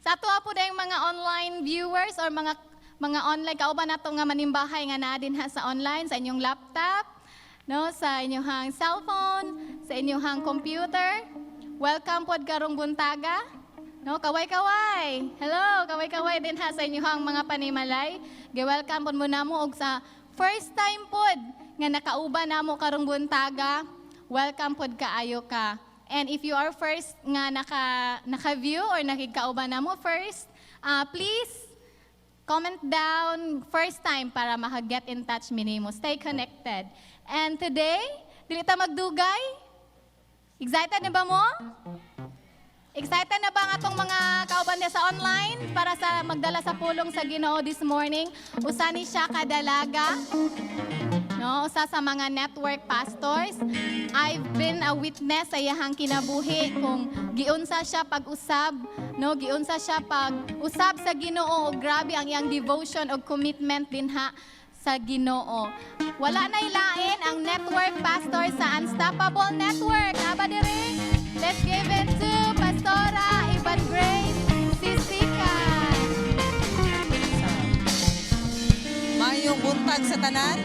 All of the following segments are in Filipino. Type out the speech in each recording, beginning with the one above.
Sa ato po dayong mga online viewers or mga online kauban nato nga manimbahay nga naa din ha sa online sa inyong laptop, no, sa inyong cellphone, sa inyong computer. Welcome pod karong buntaga. No, kaway-kaway. Hello, kaway-kaway din ha sa inyong mga panimalay. Gi-welcome pod mo namo og sa first time pod nga nakauban namo karong buntaga. Welcome pod kaayo ka. And if you are first nga naka-view or nakikauban namo first, please comment down first time para maka-get in touch minimo. Stay connected. And today, dili ta magdugay. Excited na ba mo? Excited na ba ang atong mga kauban sa online para sa magdala sa pulong sa Ginoo this morning? Usa ni siya kadalaga. No, usa sa mga network pastors. I've been a witness sa iyahang kinabuhi kung giunsa siya pag-usab, no, giunsa siya pag-usab sa Ginoo. Grabe ang iyang devotion o commitment din ha sa Ginoo. Wala na ilain ang network pastor sa Unstoppable Network. Aba dire? Let's give it to Pastora Ivan Grace Sisika. Mayong buntag sa tanan.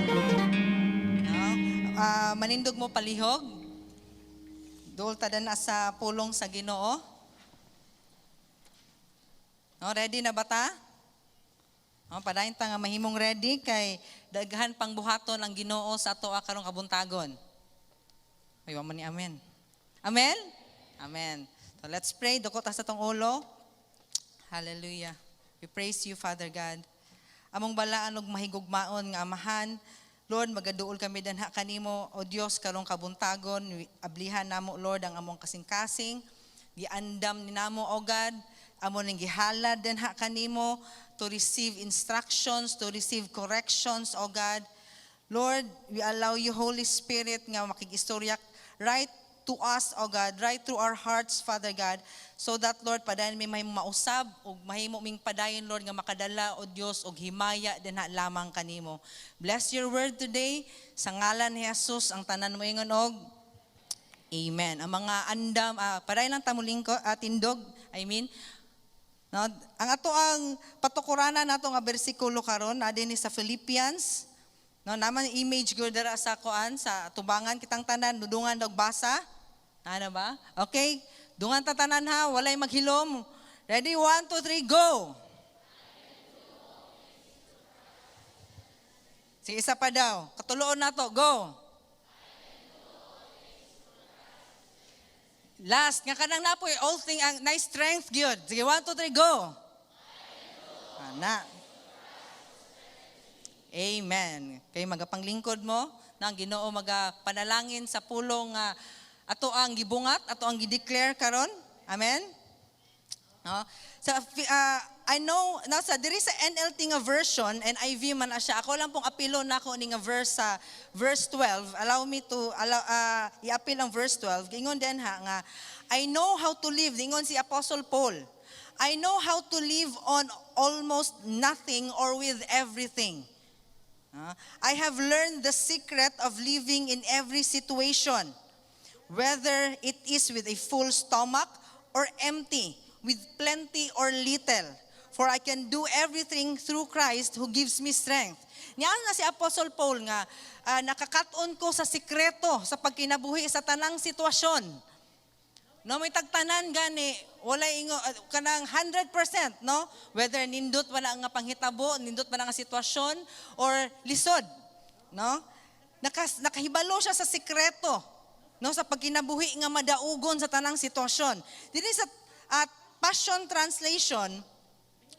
Manindog mo palihog. Dol ta na sa pulong sa Ginoo. No, ready na ba ta? No, padayon ta nga mahimong ready kay daghan pang buhaton ang Ginoo sa ato karong kabuntagon. Ay wa man ni amen. Amen? Amen. So let's pray. Dukot sa tong ulo. Hallelujah. We praise you, Father God. Among balaan og mahigugmaon nga amahan, Lord, magaduol kami danha kanimo, O Dios, karong kabuntagon, ablihan namo, Lord, ang among kasing-kasing, giandam ni namo, O God, amon ning gihalad danha kanimo to receive instructions, to receive corrections, O God. Lord, we allow you, Holy Spirit, nga makikistorya right to us, O God, right through our hearts, Father God, so that, Lord, padayon may mahimo mausab, o mahimo ming padayon, Lord, nga makadala, O Diyos, og himaya din ha lamang kanimo. Bless your word today, sa ngalan ni Jesus, ang tanan mo ingon og Amen. Ang mga andam, padayon lang tamuling ko, tindog, no, ang ato ang patukuranan nato nga bersikulo karon, adin ni sa Philippians, no, naman image go dara sa kuan sa tubangan kitang tanan dudungan og basa. Ano ba? Okay. Dungan ta tanan ha, walay maghilom. Ready? 1 2 3 go. Si isa pa daw. Katuloon nato, go. Last nga kanang napoy all thing ang nice strength gyud. Sige 1 2 3 go. Ana. Amen. Kay magapanglingkod mo nang Ginoo magapanalangin sa pulong ato ang gibungat, ato ang gideclare karon. Amen. No? So I know nasa diri sa NLT nga version, NIV man siya. Ako lang pong apilo nako ni nga verse sa verse 12. Allow me to i-apil ang verse 12. Ingon den ha nga I know how to live. Ingon si Apostle Paul. I know how to live on almost nothing or with everything. I have learned the secret of living in every situation, whether it is with a full stomach or empty, with plenty or little. For I can do everything through Christ who gives me strength. Niyan na si Apostle Paul nga, nakakaton ko sa sikreto sa pagkinabuhi sa tanang sitwasyon. No, may tagtanan gani, wala ingo kanang 100%, no? Whether nindot pa na nga panghitabo, nindot pa na nga sitwasyon or lisod, no? Nakahibalo siya sa sikreto, no, sa pagkinabuhi nga madaugon sa tanang sitwasyon. Dili sa Passion Translation,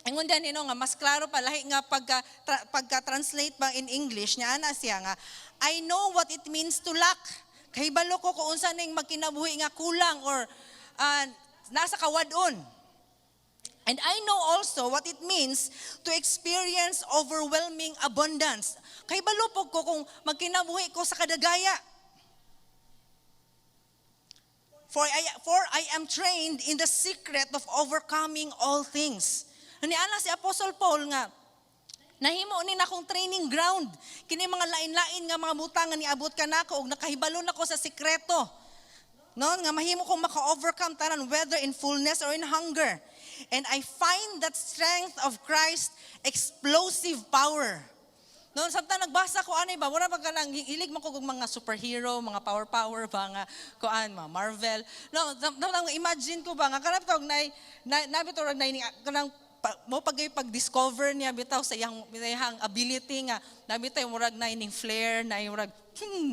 ingon din nga mas klaro pa lahi nga pagka-translate pa in English niya ana siya nga I know what it means to lack. Kahibalo ko kung unsa ning magkinabuhi nga kulang or nasa kawadon. And I know also what it means to experience overwhelming abundance. Kahibalo po ko kung magkinabuhi ko sa kadagaya. For I am trained in the secret of overcoming all things. Niana si Apostle Paul nga nahimo ni nakong training ground. Kini mga lain-lain nga mga butang nga niabot kanako og nakahibalo nako sa sikreto. No, nga mahimo kong maka-overcome tanan whether in fullness or in hunger. and I find that strength of Christ explosive power. No, samtang nagbasa ko anay ba, wala ba ka nang hilig mo ko kung mga superhero, mga power ba nga kuan, mga Marvel. No, samtang imagine ko ba nga kanap tawag nabitorag kanang mo pag-discover niya bitaw sa iyang ability nga nabitaw murag na ining flare na murag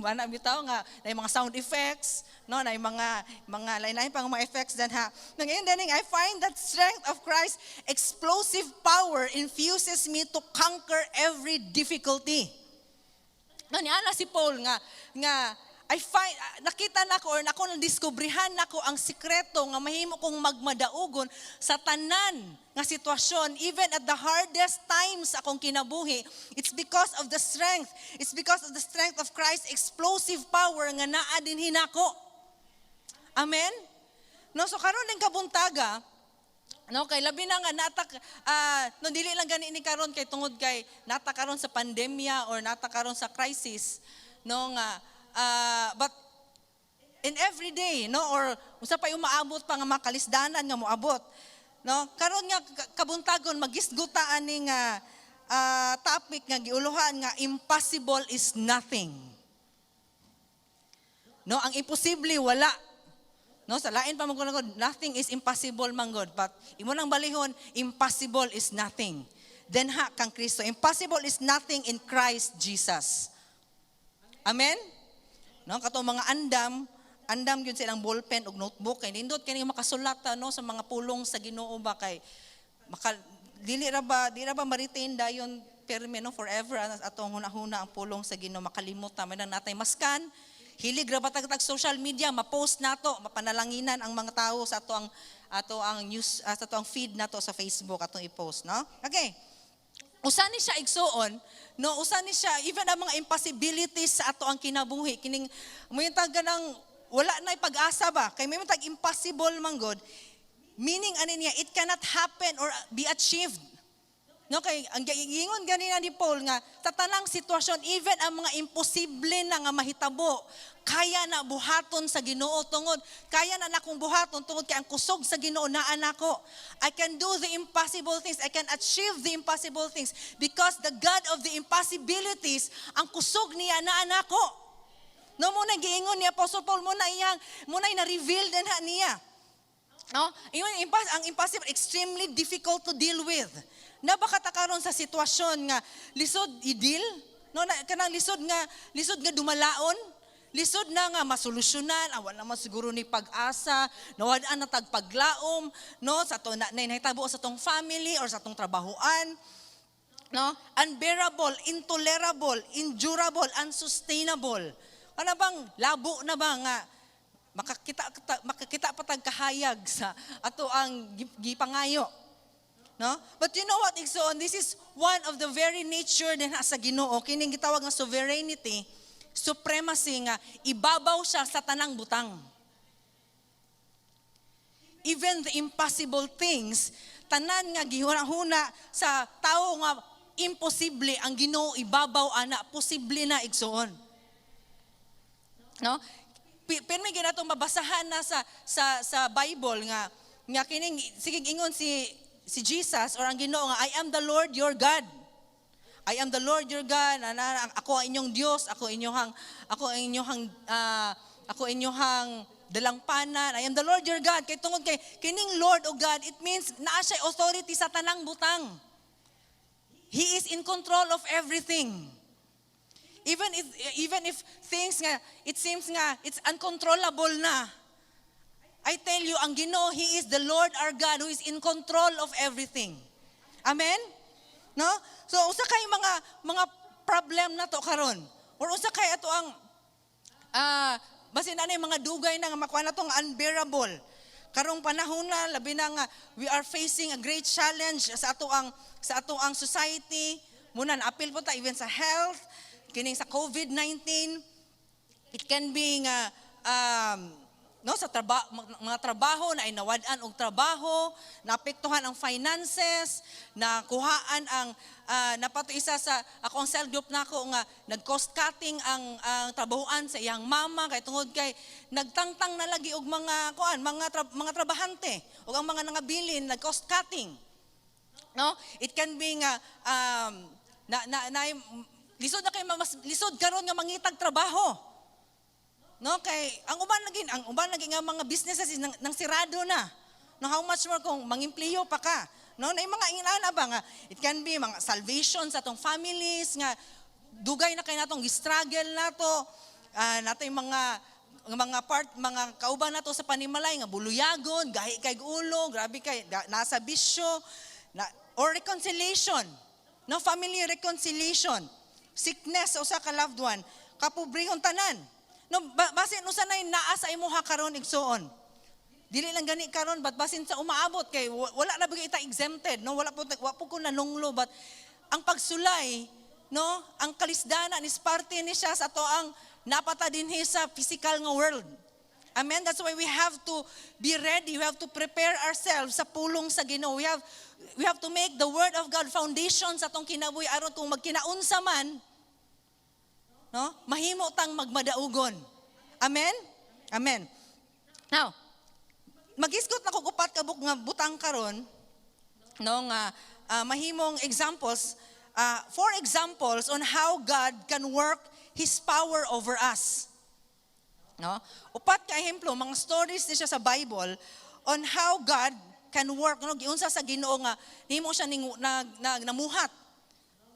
ana bitaw nga na mga sound effects no na mga lain-lain pang mga effects dan ha nang ending I find that strength of Christ explosive power infuses me to conquer every difficulty. No ni ana si Paul nga nakita nako or nako nadiskubrihan nako ang sikreto nga mahimo kong magmadaugon sa tanan nga sitwasyon even at the hardest times akong kinabuhi. It's because of the strength. It's because of the strength of Christ's explosive power nga naa dinhi nako. Amen. No so karon ning kabuntaga no kay labi na nga natak no dili lang gani ni karon kay tungod kay nata karon sa pandemya or nata karon sa crisis no nga but in every day no or usa pa umaabot pa nga makalisdanan nga moabot no karon nga kabuntagon magisgutaan ning topic nga giuluhan nga impossible is nothing. No ang imposible wala. No sa lain pa magkunagod nothing is impossible man God but imo nang balihon impossible is nothing. Then ha kang Kristo impossible is nothing in Christ Jesus. Amen. No kato mga andam gyud silang ballpen ug notebook kay nindot kani makasulat no sa mga pulong sa Ginoo ba kay di ra ba ma-retain dayon perme no forever atong hunahuna ang pulong sa Ginoo makalimot ta man natay maskan hilig ra ba tag social media ma-post nato mapanalanginan ang mga tawo sa ato ang news sa ato ang feed nato sa Facebook atong i-post no okay. Usa ni siya igsuon, no, usa ni siya even ang mga impossibilities sa ato ang kinabuhi kining moy tag ganang wala na pag-asa ba kay may tag impossible man God meaning ani niya it cannot happen or be achieved. No kay ang giingon ganina ni Paul nga sa tanang sitwasyon even ang mga imposible na nga mahitabo kaya na buhaton sa Ginoo tungod kaya na nakong buhaton tungod kay ang kusog sa Ginoo naa nako. I can do the impossible things. I can achieve the impossible things because the God of the impossibilities ang kusog niya naa nako. No mo na giingon ni Apostle Paul mo na na-reveal din niya. No, ang impossible extremely difficult to deal with. Nabakata karon sa sitwasyon nga lisod i-deal, no kanang lisod nga dumalaon, lisod na nga masolusyonan, wala man siguro ni pag-asa, nawad-an na tagpaglaom, no sa to na nahitabo sa tong family or sa tong trabahoan. No, unbearable, intolerable, endurable, unsustainable. Ano bang labo na ba nga makakita pa tag kahayag sa ato ang gipangayo. No? But you know what, Igsoon? This is one of the very nature din sa Ginoo. Kining gitawag nga sovereignty, supremacy nga ibabaw siya sa tanang butang. Even the impossible things, tanan nga gihuna-huna sa tao nga imposible ang Ginoo ibabaw ana posible na Igsoon. No? Pero may ginatong mabasahan na sa Bible nga kining sige ingon si Jesus or ang Ginoo nga I am the Lord your God. I am the Lord your God. Ako ang inyong Dios, ako inyong dalangpanan. I am the Lord your God. Kay tungod kay kining Lord o God, it means naa siya authority sa tanang butang. He is in control of everything. Even if things nga it seems nga it's uncontrollable na. I tell you, ang Ginoo, He is the Lord our God who is in control of everything. Amen? No? So, usa kay mga problem na to karon. Or usa kay ato ang basin na mga dugay na nga makuha na tong unbearable. Karong panahon na labi na nga we are facing a great challenge sa ato ang society. Muna na appeal po ta even sa health, kining sa COVID-19. It can be nga no, sa mga trabaho na inawad-an og trabaho, naapektuhan ang finances, nakuhaan ang napato isa sa akong cell group nako nga nag-cost cutting ang trabahoan sa iyang mama kay tungod kay nagtangtang na lagi og mga trabahante ug ang mga nangabilin nag-cost cutting. No, it can be nga lisod na kay mas lisod karon nga mangitag trabaho. No, kay ang uban lagi nga mga businesses is nang sirado na. No, how much more kung mangempleyo pa ka. No, na mga ingana ba nga it can be mga salvation sa atong families nga dugay na kay natong struggle nato nato yung mga kauban nato sa panimalay nga buluyagon, gahi kay ulo, grabe kay nasa bisyo or reconciliation. No, family reconciliation. Sickness sa usa ka loved one, kapobrehon tanan. No, basin usa nay naa sa imuha karon igsuon. Dili lang gani karon but basin sa umaabot kay wala na bigay ita exempted, no, wala po ko nanunglo but ang pagsulay, no, ang kalisdana is parte ni siya sa ato ang napata dinhi sa physical nga world. Amen. That's why we have to be ready. We have to prepare ourselves sa pulong sa Ginoo. We have to make the word of God foundation sa atong kinabuhi aron kung magkinaunsa man, no, mahimo tang magmadaugon. Amen? Amen. Now, mag-iskot na ko upat ka nga butang karon, no, nga mahimong examples, four examples on how God can work His power over us. No? Upat ka ehemplo, mga stories ni siya sa Bible on how God can work, no, giunsa sa Ginoo nga nimo siya namuhat.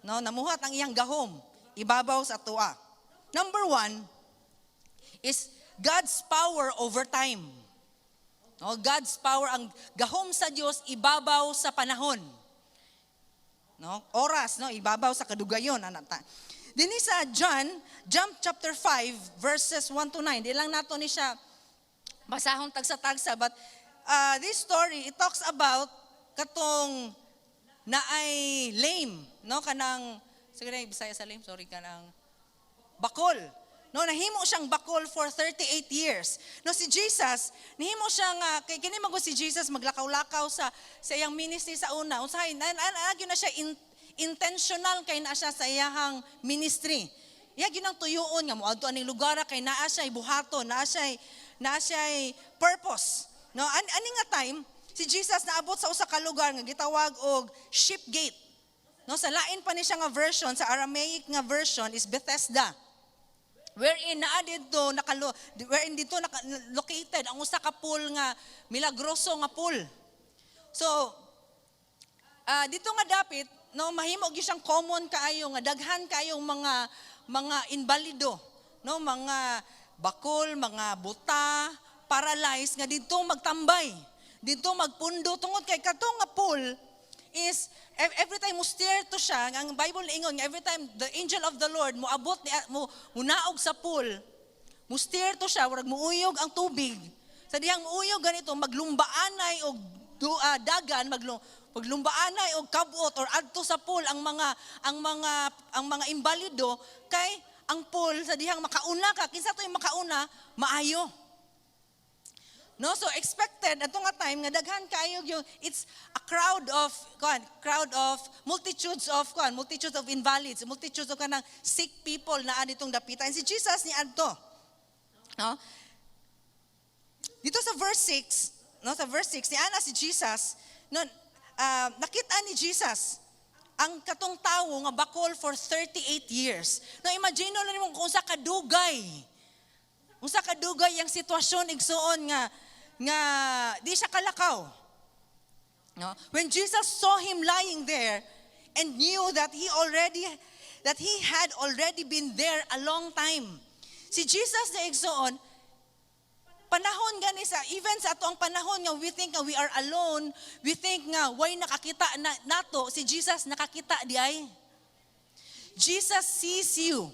No, namuhat ang iyang gahom ibabaw sa tuwa. Number 1 is God's power over time. No, God's power, ang gahom sa Dios ibabaw sa panahon. No, oras, no, ibabaw sa kadugayon anata. Dinhi sa John chapter 5 verses 1 to 9. Di lang nato ni siya basahon tagsa-tagsa but this story it talks about katong naay lame, no, kanang siguro Bisaya sa lame, sorry, kanang bakol. No, nahimo siyang bakol for 38 years. No, si Jesus, nahimo siya nga kay kini mago si Jesus maglakaw-lakaw sa iyang ministry sa una. Usahay nagyo na siya intentional kay naa siya sa iyang ministry. Iya ginang tuyoon nga moadto aning lugar kay naa siya buhaton, naa siya purpose. No, ani nga time si Jesus naabot sa usa ka lugar nga gitawag og Sheep Gate. No, sa lain pa ni siya nga version, sa Aramaic nga version is Bethesda. Wherein dito located ang usa ka pool nga milagroso nga pool. So dito nga dapit, no, mahimo gyud siyang common kaayo nga daghan kaayong mga invalido, no, mga bakol, mga buta, paralyzed nga dito magtambay, dito magpundo tungod kay katong nga pool is every time mo steer to siya, ang Bible ingon every time the angel of the Lord moabot mo naog sa pool, mo steer to siya, warag muuyog ang tubig. Sa dihang muuyog ganito maglumbaanay og dagan, maglumbaanay og kabot or adto sa pool ang mga imbalido kay ang pool sa dihang makauna ka kinsa to yung makauna maayo. No, so expected ato nga time nga daghan kayo yung it's a crowd of multitudes of invalids, multitudes of kanang sick people na aditong dapitan. Si Jesus ni adto. No? Dito sa verse 6, no, sa verse 6 ni ana si Jesus, no, nakita ni Jesus ang katong tawo nga bakol for 38 years. No, imagine na nimo kung sa kadugay ang sitwasyon igsuon nga di siya kalakaw. No? When Jesus saw him lying there and knew that he had already been there a long time. Si Jesus na igsuon panahon gani sa even sa ato ang panahon nga we think nga we are alone, we think nga why nakakita nato, si Jesus nakakita di ay. Jesus sees you.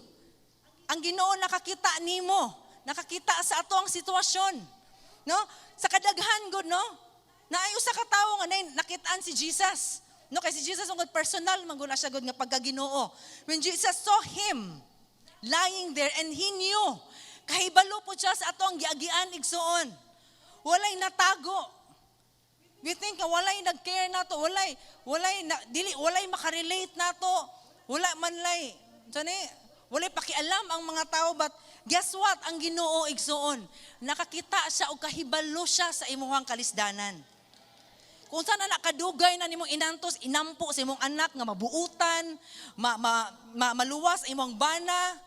Ang Ginoo nakakita nimo, nakakita sa ato ang sitwasyon. No? Sa kadaghan gud, no? Naay usa ka tawo nga nakitaan si Jesus. No, kay si Jesus ungod personal man gud na siya gud nga pagkaginoo. When Jesus saw him lying there and he knew kahibalo po siya sa atong giagian igsoon. Walay natago. We think walay nag-care nato, walay makarelate nato, wala man lay. Walay pakialam ang mga tao, but guess what? Ang Ginoo igsoon, nakakita siya o kahibalo siya sa imuhang kalisdanan. Kung saan na nakadugay na nimong inantos, inampo sa imong anak nga mabuutan, maluwas imong bana,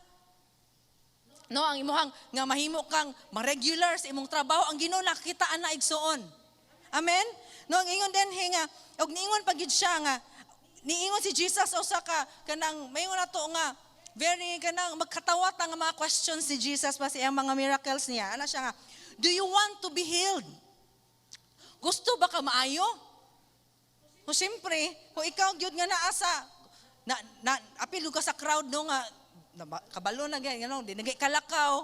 no, ang imuhang nga mahimo kang ma-regular sa imong trabaho, ang Ginoo nakita na igsoon. Amen? No, ang ingon din hinga, og niingon pagid siya nga, niingon si Jesus usa ka kanang mayingon nato nga very kanang magkatawat ang mga questions si Jesus pa sa mga miracles niya. Ana siya nga, do you want to be healed? Gusto ba ka maayo? O siyempre, kung ikaw gyud nga naasa apil ka sa crowd no nga kabalo na ganyan, no, di nagay kalakaw,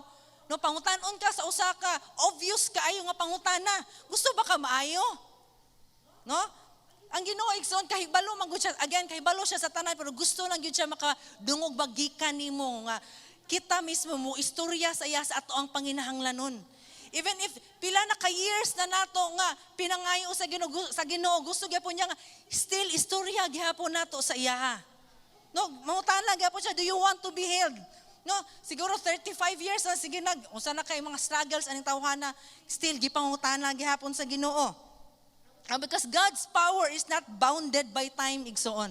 no, pangutanon ka sa usa ka, obvious ka ayo nga pangutana. Gusto ba ka maayo? No? Ang Ginoo igsoon kahibalo man gud siya, again kahibalo siya sa tanan, pero gusto lang gyud siya makadungog bagikan nimo nga kita mismo mo istorya sa iya sa ato ang panginahanglanon. Even if pila na ka years na nato nga pinangayo sa Ginoo, gusto gyapon niya nga still istorya gihapon nato sa iya. No, mangutana gyapon siya, do you want to be healed? No, siguro 35 years na sige unsa na kay mga struggles aning tawhana, still gipangutana gihapon sa Ginoo. Because God's power is not bounded by time igsoon.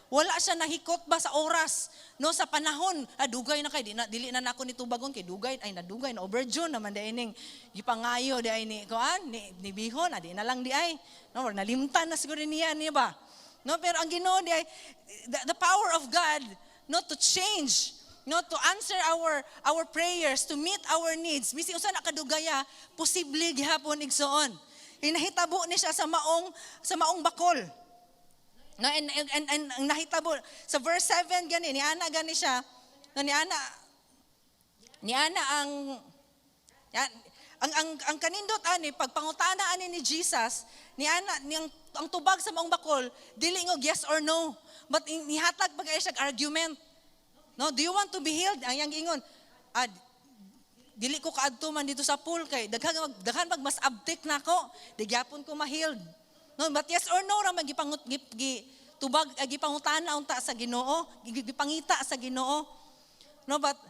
Wala siya nahikot ba sa oras, no, sa panahon. Dugay na kay dili na nako ni tubagon kay dugay ay nadugay na overdue naman dai ning gipangayo di ay ni kuan ni bihon adi na lang di ay. No, nalimtan na siguro niya ba? No, pero ang Ginoo di ay the power of God, no, to change, no, to answer our prayers, to meet our needs. Bisan usa na kadugaya, posible gihapon igsoon. Inahitabo ni siya sa maong bakol. No, and nahitabo sa verse 7 gani ni ana gani siya. No, ni ana ang kanindot ani pagpangutana ani ni Jesus, ni ana ang tubag sa maong bakol dili ngog yes or no, but nihatag pag siya argument. No, do you want to be healed? Ang yang ingon, dili ko kaadto man dito sa pool kay daghan pag mas abtik nako, digyapon ko ma-healed. No, but yes or no ra tubag gipangutana unta sa Ginoo, gipangita sa Ginoo. No, but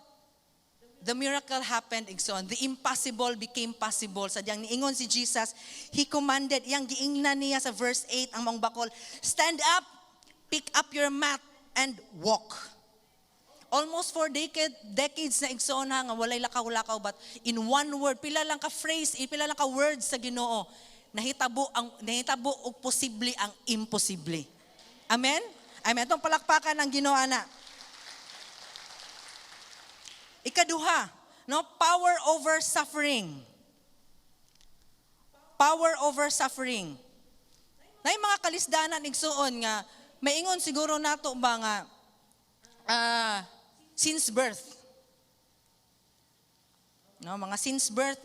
the miracle happened igsoon. The impossible became possible. Sadyang niingon si Jesus, he commanded, yang giingnan niya sa verse 8 ang mga bakol, stand up, pick up your mat and walk. Almost 4 decades na igsoon nga walay lakaw-lakaw, but in one word, pila lang ka phrase, pila lang ka words sa Ginoo, nahitabo og posible ang imposible. Amen? Amen. Itong palakpakan ng Ginoo ana. Ikaduha, no, power over suffering. Power over suffering. Nay mga kalisdanan igsoon nga maingon siguro nato ba nga since birth. No, mga since birth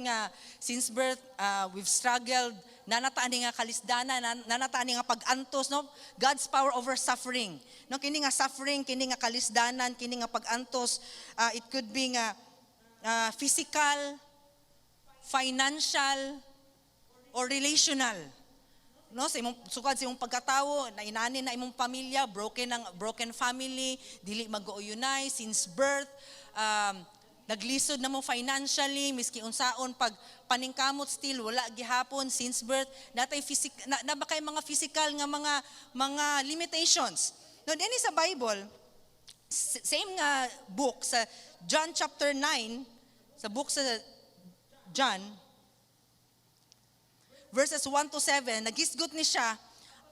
we've struggled, nanataan nga kalisdanan, nanataan nga pag-antos, no? God's power over suffering. No, kini nga suffering, kini nga kalisdanan, kini nga pag-antos, it could be nga physical, financial, or relational. No, sa imong sukad sa imong pagkatawo, na inani na imong pamilya, broken family, dili mag-uyunay since birth, naglisod na mo financially, miski unsaon pag paningkamot still wala gihapon since birth, natay na ba kay mga physical nga mga limitations. No, dinhi sa Bible, same nga book sa John chapter 9, sa book sa John verses 1 to 7, nagisgot ni siya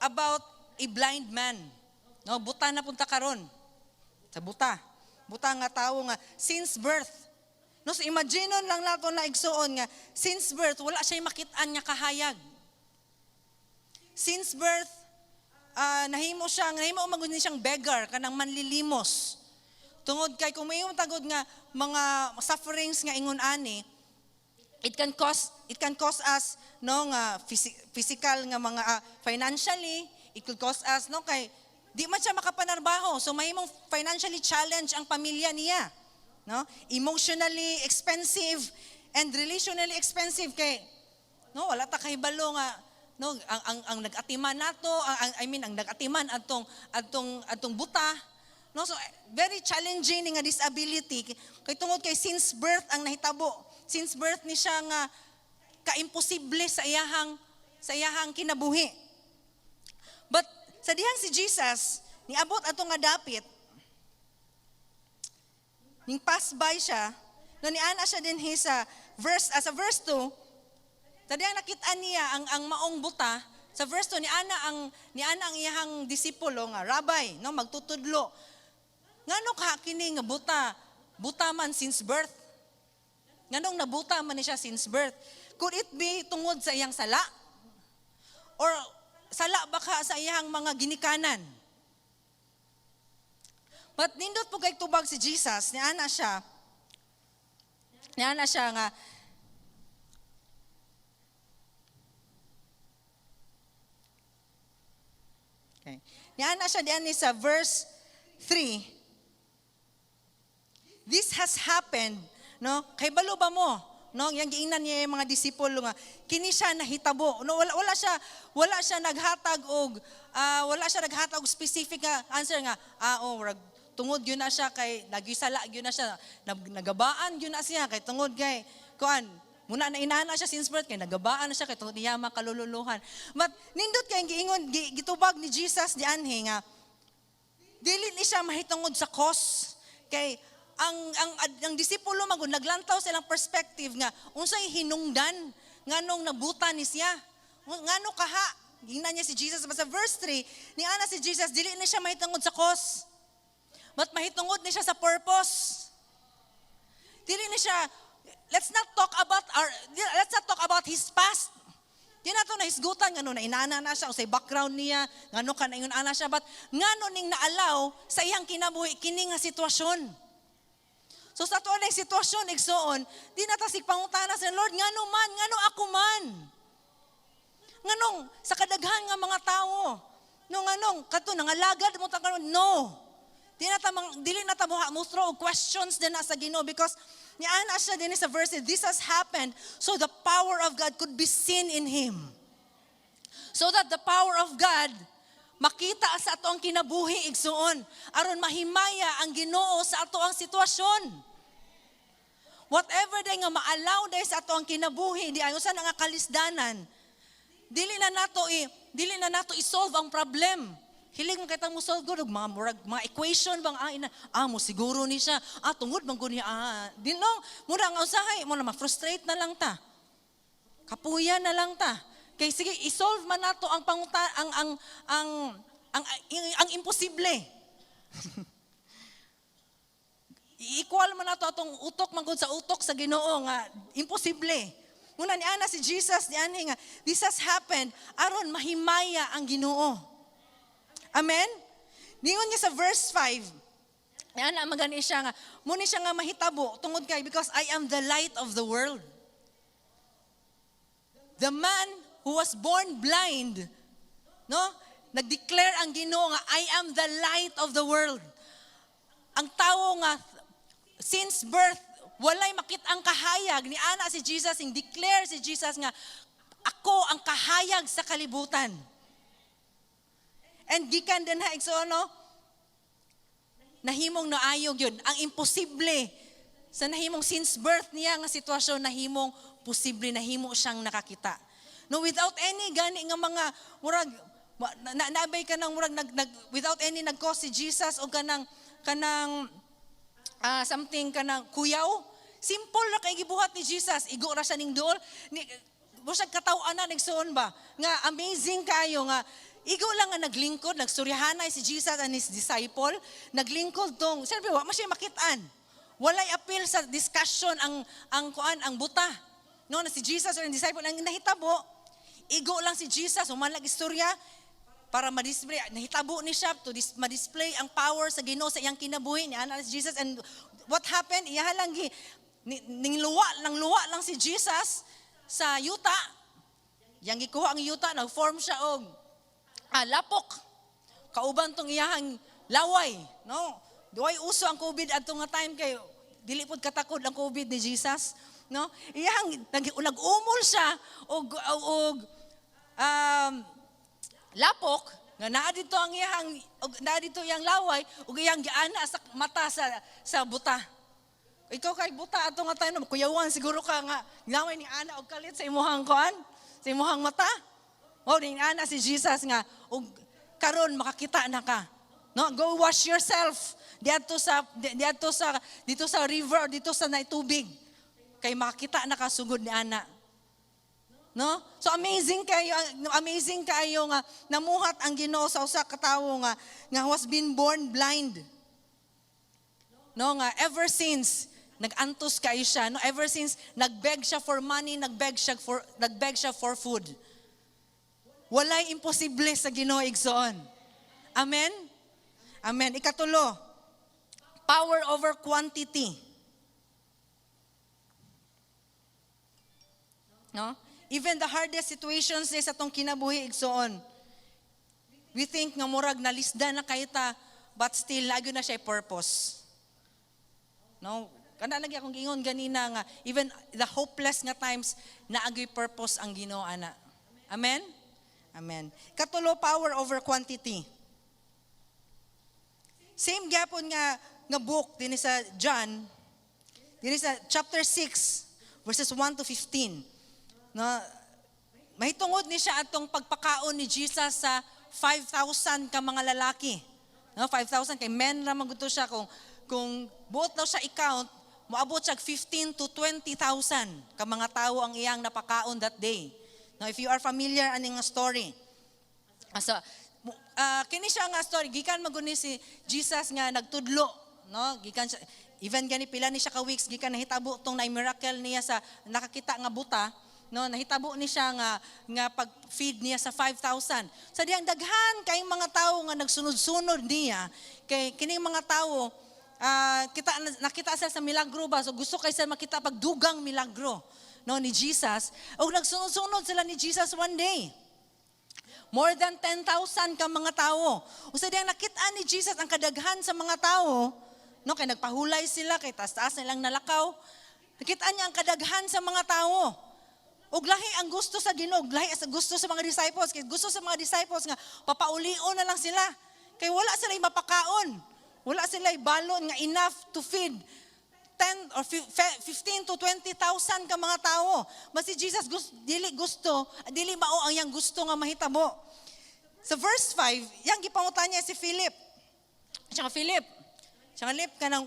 about a blind man. No, buta na punta karon. Sa buta nga tawo nga since birth. No, so imagine lang nato na igsuon nga since birth wala siya makit-an nga kahayag. Since birth nahimo magud ni siyang beggar, kanang manlilimos. Tungod kay kung mayong tagod nga mga sufferings nga ingon ani, it can cause us no nga physical nga mga financially, it could cause us no kay di man siya makapanarbaho, so mahimong financially challenge ang pamilya niya. no? Emotionally expensive and relationally expensive kay no wala ta kahibalo nga no ang nag-atiman nato ang nag-atiman atong buta no, so very challenging nga disability kay tungod kay since birth ang nahitabo, since birth ni siya nga kaimposible sa iyahang kinabuhi. But sa dihang si Jesus niabot ato nga dapit ning pass by siya no niana siya din sa verse 2 sa dihang nakita niya ang maong buta sa verse 2 niana ang iyahang disipulo nga rabbi no magtutudlo ngano ka kini nga buta man since birth nganong nabuta man ni siya since birth, could it be tungod sa iyang sala or sala baka sa iyang mga ginikanan? But nindot po kay tubag si Jesus, niana siya nga okay. Niana siya diyan sa verse 3. This has happened, no? Kay balo ba mo? No, yang giingnan niya yung mga disipulo nga kini siya nahitabo. No, wala siya naghatag og specific nga answer nga tungod gyud na siya kay nagisala gyud na siya nagabaan gyud na siya kay tungod kay kuan muna na inana siya since birth kay nagabaan na siya kay tungod niya makalululuhan. But nindot kay giingon gitubag ni Jesus di anhi nga dili ni siya mahitungod sa cause kay ang disipulo magud naglantaw silang perspective nga unsay hinungdan nganong nabuta ni siya ngano kaha gingnan niya si Jesus sa verse 3 ni ana si Jesus dili ni siya mahitungod sa cause but mahitungod ni siya sa purpose. Dili ni siya let's not talk about his past. Di na to na hisgutan ngano na inana na siya o sa background niya ngano ka na ingon ana siya but ngano ning naalaw sa iyang kinabuhi kini nga sitwasyon. So sa tuwa na sitwasyon igsoon di na ta sig pangutana sa Lord ngano ako man nganong sa kadaghan nga mga tawo no nganong kato nangalagad mo ta karon no. Dili na ta mo throw questions din na sa Ginoo because niana siya din sa verse this has happened so the power of God could be seen in him. So that the power of God makita sa ato ang kinabuhi igsuon aron mahimaya ang Ginoo sa ato ang sitwasyon. Whatever day nga maalaw day sa ato ang kinabuhi di ayon sa nga kalisdanan. Dili na nato i-solve ang problem. Hilig mo kitang mo solve gud mga equation bang mo siguro ni siya tungod bang gud niya dinong mura nga usahay mo na ma-frustrate na lang ta. Kapuyan na lang ta. Kay sige i-solve man nato ang ang imposible. I-equal man nato atong utok man gud sa utok sa Ginoo nga imposible. Muna ni ana si Jesus ni ani nga this has happened aron mahimaya ang Ginoo. Amen? Ningon niya sa verse 5. Ana magani siya nga muni siya nga mahitabo tungod kay because I am the light of the world. The man who was born blind, no? Nagdeclare ang Ginoo nga I am the light of the world. Ang tawo nga since birth walay makit-ang kahayag ni ana si Jesus ing declare si Jesus nga ako ang kahayag sa kalibutan. And gikan din ha igsoon nahimong naayog yun ang imposible sa nahimong since birth niya nga sitwasyon nahimong posible nahimo siyang nakakita. No, without any gani nga mga murag naabay ka nang murag without any nag-cause si Jesus o kanang something kanang kuyaw. Simple ra kay gibuhat ni Jesus. Igo ra siya ning duol. Busag kataw-anan igsoon ba? Nga amazing kayo nga igo lang nga naglingkod, nagsuryahanay si Jesus and his disciple, naglingkod tong, siyempre wa man siya makitaan. Walay appeal sa discussion ang buta. No, na si Jesus or ang disciple ang nahitabo, igo lang si Jesus, umalag istorya para ma-display, nahitabo ni siya to ma-display ang power sa Ginoo sa iyang kinabuhi ni ana si Jesus. And what happened? Iya lang luwa lang si Jesus sa yuta. Yang gikuha ang yuta, nag-form siya og lapok. Kauban tong iyahang laway, no? Duay uso ang COVID adto nga time kay dili pod katakod ang COVID ni Jesus, no? Iyang nag-umol siya og lapok nga naa dito ang iyang laway ug iyang giana sa mata sa buta. Ikaw kay buta ato nga tayo, kuyawan siguro ka nga laway ni ana og kalit sa imuhang kuan, sa imuhang mata. O ni ana si Jesus nga og karon makakita na ka. No, go wash yourself dito sa river, dito sa tubig. Kay makakita na ka sugod ni ana. No? So amazing kayo nga namuhat ang Ginoo sa usa ka tawo nga was been born blind. No, nga ever since nag-antos kayo siya, no, ever since nagbeg siya for money, nagbeg siya for food. Walay imposible sa Ginoo igsoon. Amen. Amen. Ikatulo, power over quantity. No? Even the hardest situations sa atong kinabuhi igsoon. We think nga murag nalisda na kayo ta, but still lagi na siya purpose. No? Kana lagi akong gingon ganina nga even the hopeless nga times naagay purpose ang Ginoo ana. Amen? Amen. Katulo, power over quantity. Same gyapon nga book dinhi sa John, dinhi sa chapter 6 verses 1 to 15. No, mahitungod ni siya atong pagpakaon ni Jesus sa 5,000 ka mga lalaki. No, 5,000 kay men ra man gudto siya kung buot daw siya i-count, moabot siya 15 to 20,000 ka mga tawo ang iyang napakaon that day. Now if you are familiar aning story. Asa kini siya nga story gikan maguni si Jesus nga nagtudlo, no? Gikan siya, even gani pila ni siya ka weeks gikan nahitabo tong na miracle niya sa nakakita nga buta. No, nahitabo ni siya nga pag-feed niya sa 5,000. Sa diyang daghan kayong mga tao nga nagsunod-sunod niya, kay kining mga tao nakita sila sa milagro ba, so gusto kay sila makita pagdugang milagro, no, ni Jesus. O nagsunod-sunod sila ni Jesus one day. More than 10,000 ka mga tao. O sa diyang nakita ni Jesus ang kadaghan sa mga tao, no, kay nagpahulay sila, kay taas-taas nilang nalakaw. Nakita niya ang kadaghan sa mga tao. Og lahi ang gusto sa Ginoo, lahi ang gusto sa mga disciples. Kay gusto sa mga disciples nga papaulion na lang sila. Kay wala sila mapakaon. Wala sila balon nga enough to feed 10 or 15 to 20,000 ka mga tao. Mas si Jesus dili mao ang yang gusto nga mahitabo. Sa verse 5, yang gipangutan niya si Philip. Siya Philip kanang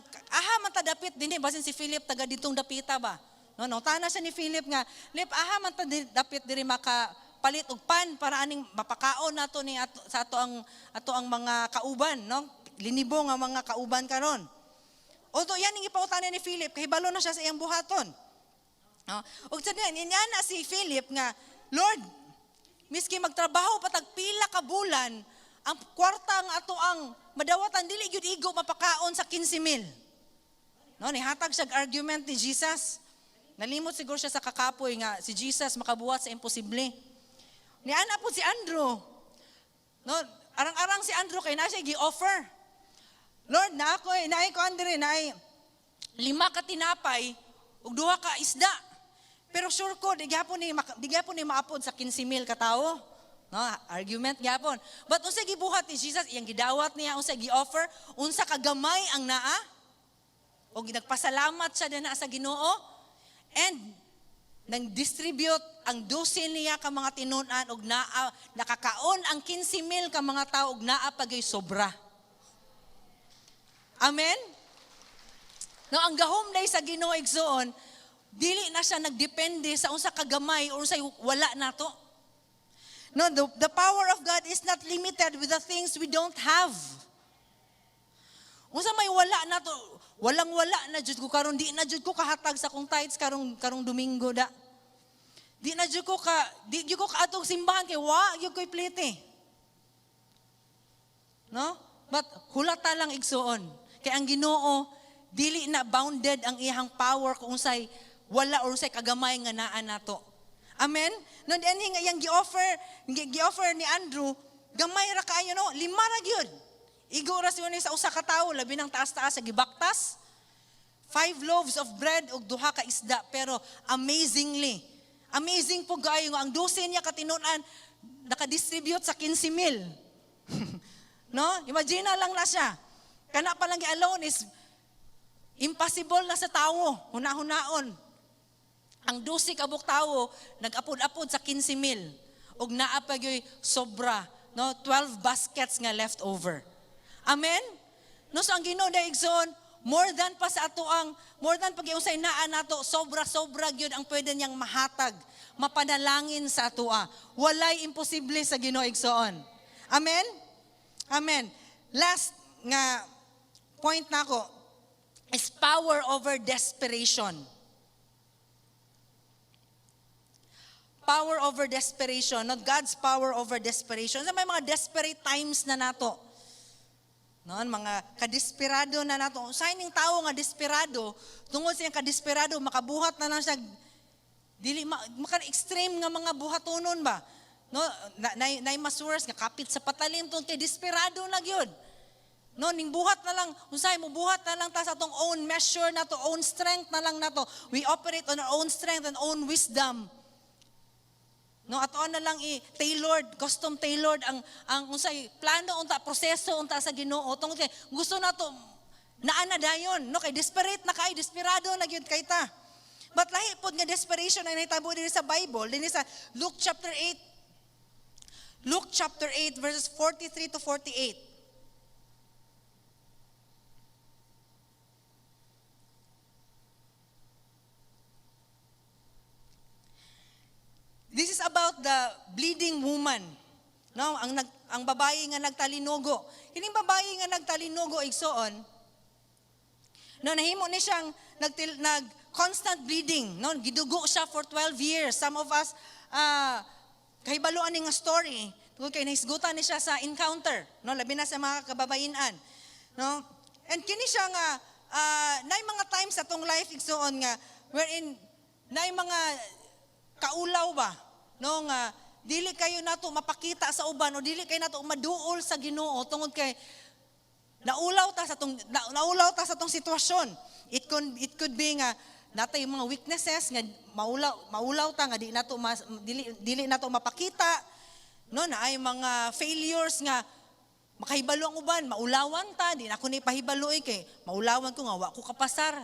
man ta dapit dinhi basin si Philip taga ditong dapita ba. No, tana siya ni Philip nga, Lip, man ta dapit diri makapalit og pan para aning mapakaon nato ni sa ato ang mga kauban, no? Linibo nga mga kauban karon. Although yan ang ipautan ni Philip, kahibalo na siya sa iyang buhaton. No? Og sa niya na si Philip nga, Lord, miski magtrabaho patag pila ka bulan, ang kwarta nga ato ang madawatan dili gyud igo mapakaon sa 15,000. No, nihatag siya argument ni Jesus. Nalimot siguro siya sa kakapoy nga si Jesus makabuhat sa imposible. Niana po si Andrew. No, arang-arang si Andrew kay na siya gi-offer. Lord, naay ko andre naay 5 ka tinapay ug 2 ka isda. Pero sure ko di gyapon ni maapod sa 15,000 ka tawo. No, argument gyapon. But unsa gibuhat ni Jesus, iyang gidawat niya unsa gi-offer, unsa ka gamay ang naa? O nagpasalamat siya dinha sa Ginoo. And nang distribute ang 12 niya ka mga tinunan og nakakaon ang 15,000 ka mga tao og naa pagay sobra. Amen. No, ang gahom day sa Ginoo igsoon, dili na siya nagdepende sa unsa ka gamay o unsay wala nato. No, the power of God is not limited with the things we don't have. Unsa may wala nato, walang-wala na jud ko karon, di na jud ko kahatag sa kong tithes karong Domingo da. Di jud ko kaatog simbahan kay gyud ko'y plite. No? But hulata lang igsuon. Kay ang Ginoo dili na bounded ang iyang power kung unsay wala or unsay kagamay nga naa nato. Amen. No, diyan nga iyang gi-offer ni Andrew, gamay ra kaayo no, 5 ra gyud. Igo ra siya sa usa ka tawo labi nang taas-taas sa gibaktas. 5 loaves of bread ug duha ka isda, pero amazing po gayo nga ang 12 niya katinunan nakadistribute sa 15,000. No? Imagine lang na siya. Kana pa lang alone is impossible na sa tao, hunaon. Ang 12 kabuk tao nag-apod-apod sa 15,000 ug naa pa gyoy sobra, no? 12 baskets nga left over. Amen? No, so ang Ginoo daigson, more than pag-iusay naa nato, sobra gyud ang pwede niyang mahatag, mapanalangin sa atoa. Walay imposible sa Ginoo igsoon. Amen? Amen. Last nga point nako is power over desperation. Power over desperation, not God's power over desperation. So may mga desperate times na nato. Noon, mga kadesperado na nato. Signing tao nga desperado, tungod sa kadesperado, makabuhat na lang siya, maka-extreme nga mga buhatonon ba? No, na masuras nga kapit sa patalim tong kay desperado na gyud. No, ning buhat na lang, unsay mo buhat na lang ta sa atong own measure na to, own strength na lang nato. We operate on our own strength and own wisdom. No, ato na lang tailored, custom tailored ang unsay plano unta, proseso unta sa Ginoo. Tungod kay gusto nato naa na dayon, no, kay desperate na kay, desperado na gyud kay ta. But lahi pod nga desperation ay nahitabo dinhi sa Bible, dinhi sa Luke chapter 8 verses 43 to 48. This is about the bleeding woman. No, ang babae nga nagtalinugo. Kining babae nga nagtalinugo igsoon, no, nahimo ni siyang constant bleeding, no, gidugo siya for 12 years. Some of us kahibaluan ni nga story, tungod kay nahisgutan ni siya sa encounter, no, labi na sa mga kababainan, no. And kini siya nga nay mga times sa tong life igsoon nga wherein nay mga kaulaw ba, no, nga dili kayo nato mapakita sa uban o dili kayo nato maduol sa Ginoo tungod kay naulaw ta sa tong sitwasyon. It could be nga natay mga weaknesses nga maulaw ta nga dili nato mapakita, no, na ay mga failures nga makahibalo ang uban, maulawan ta, di na ko ni pahibaloy kay maulawan ko nga wa ko kapasar.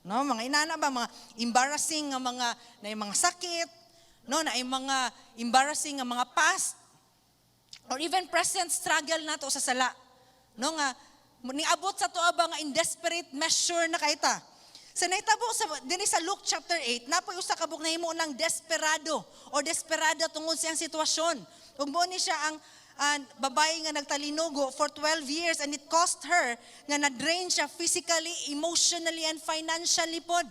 No, mga inana ba, mga embarrassing nga mga sakit, no, na ay mga embarrassing nga mga past or even present struggle nato sa sala. No, nga niabot sa tuwa ba nga in desperate measure na kaita. Sa nahitabo dinhi sa Luke chapter 8, napoy usa ka buk nahimo ng desperado o desperada tungod sa iyang sitwasyon. Ug mo ni siya ang babae nga nagtalinugo for 12 years and it cost her nga na-drain siya physically, emotionally, and financially pod.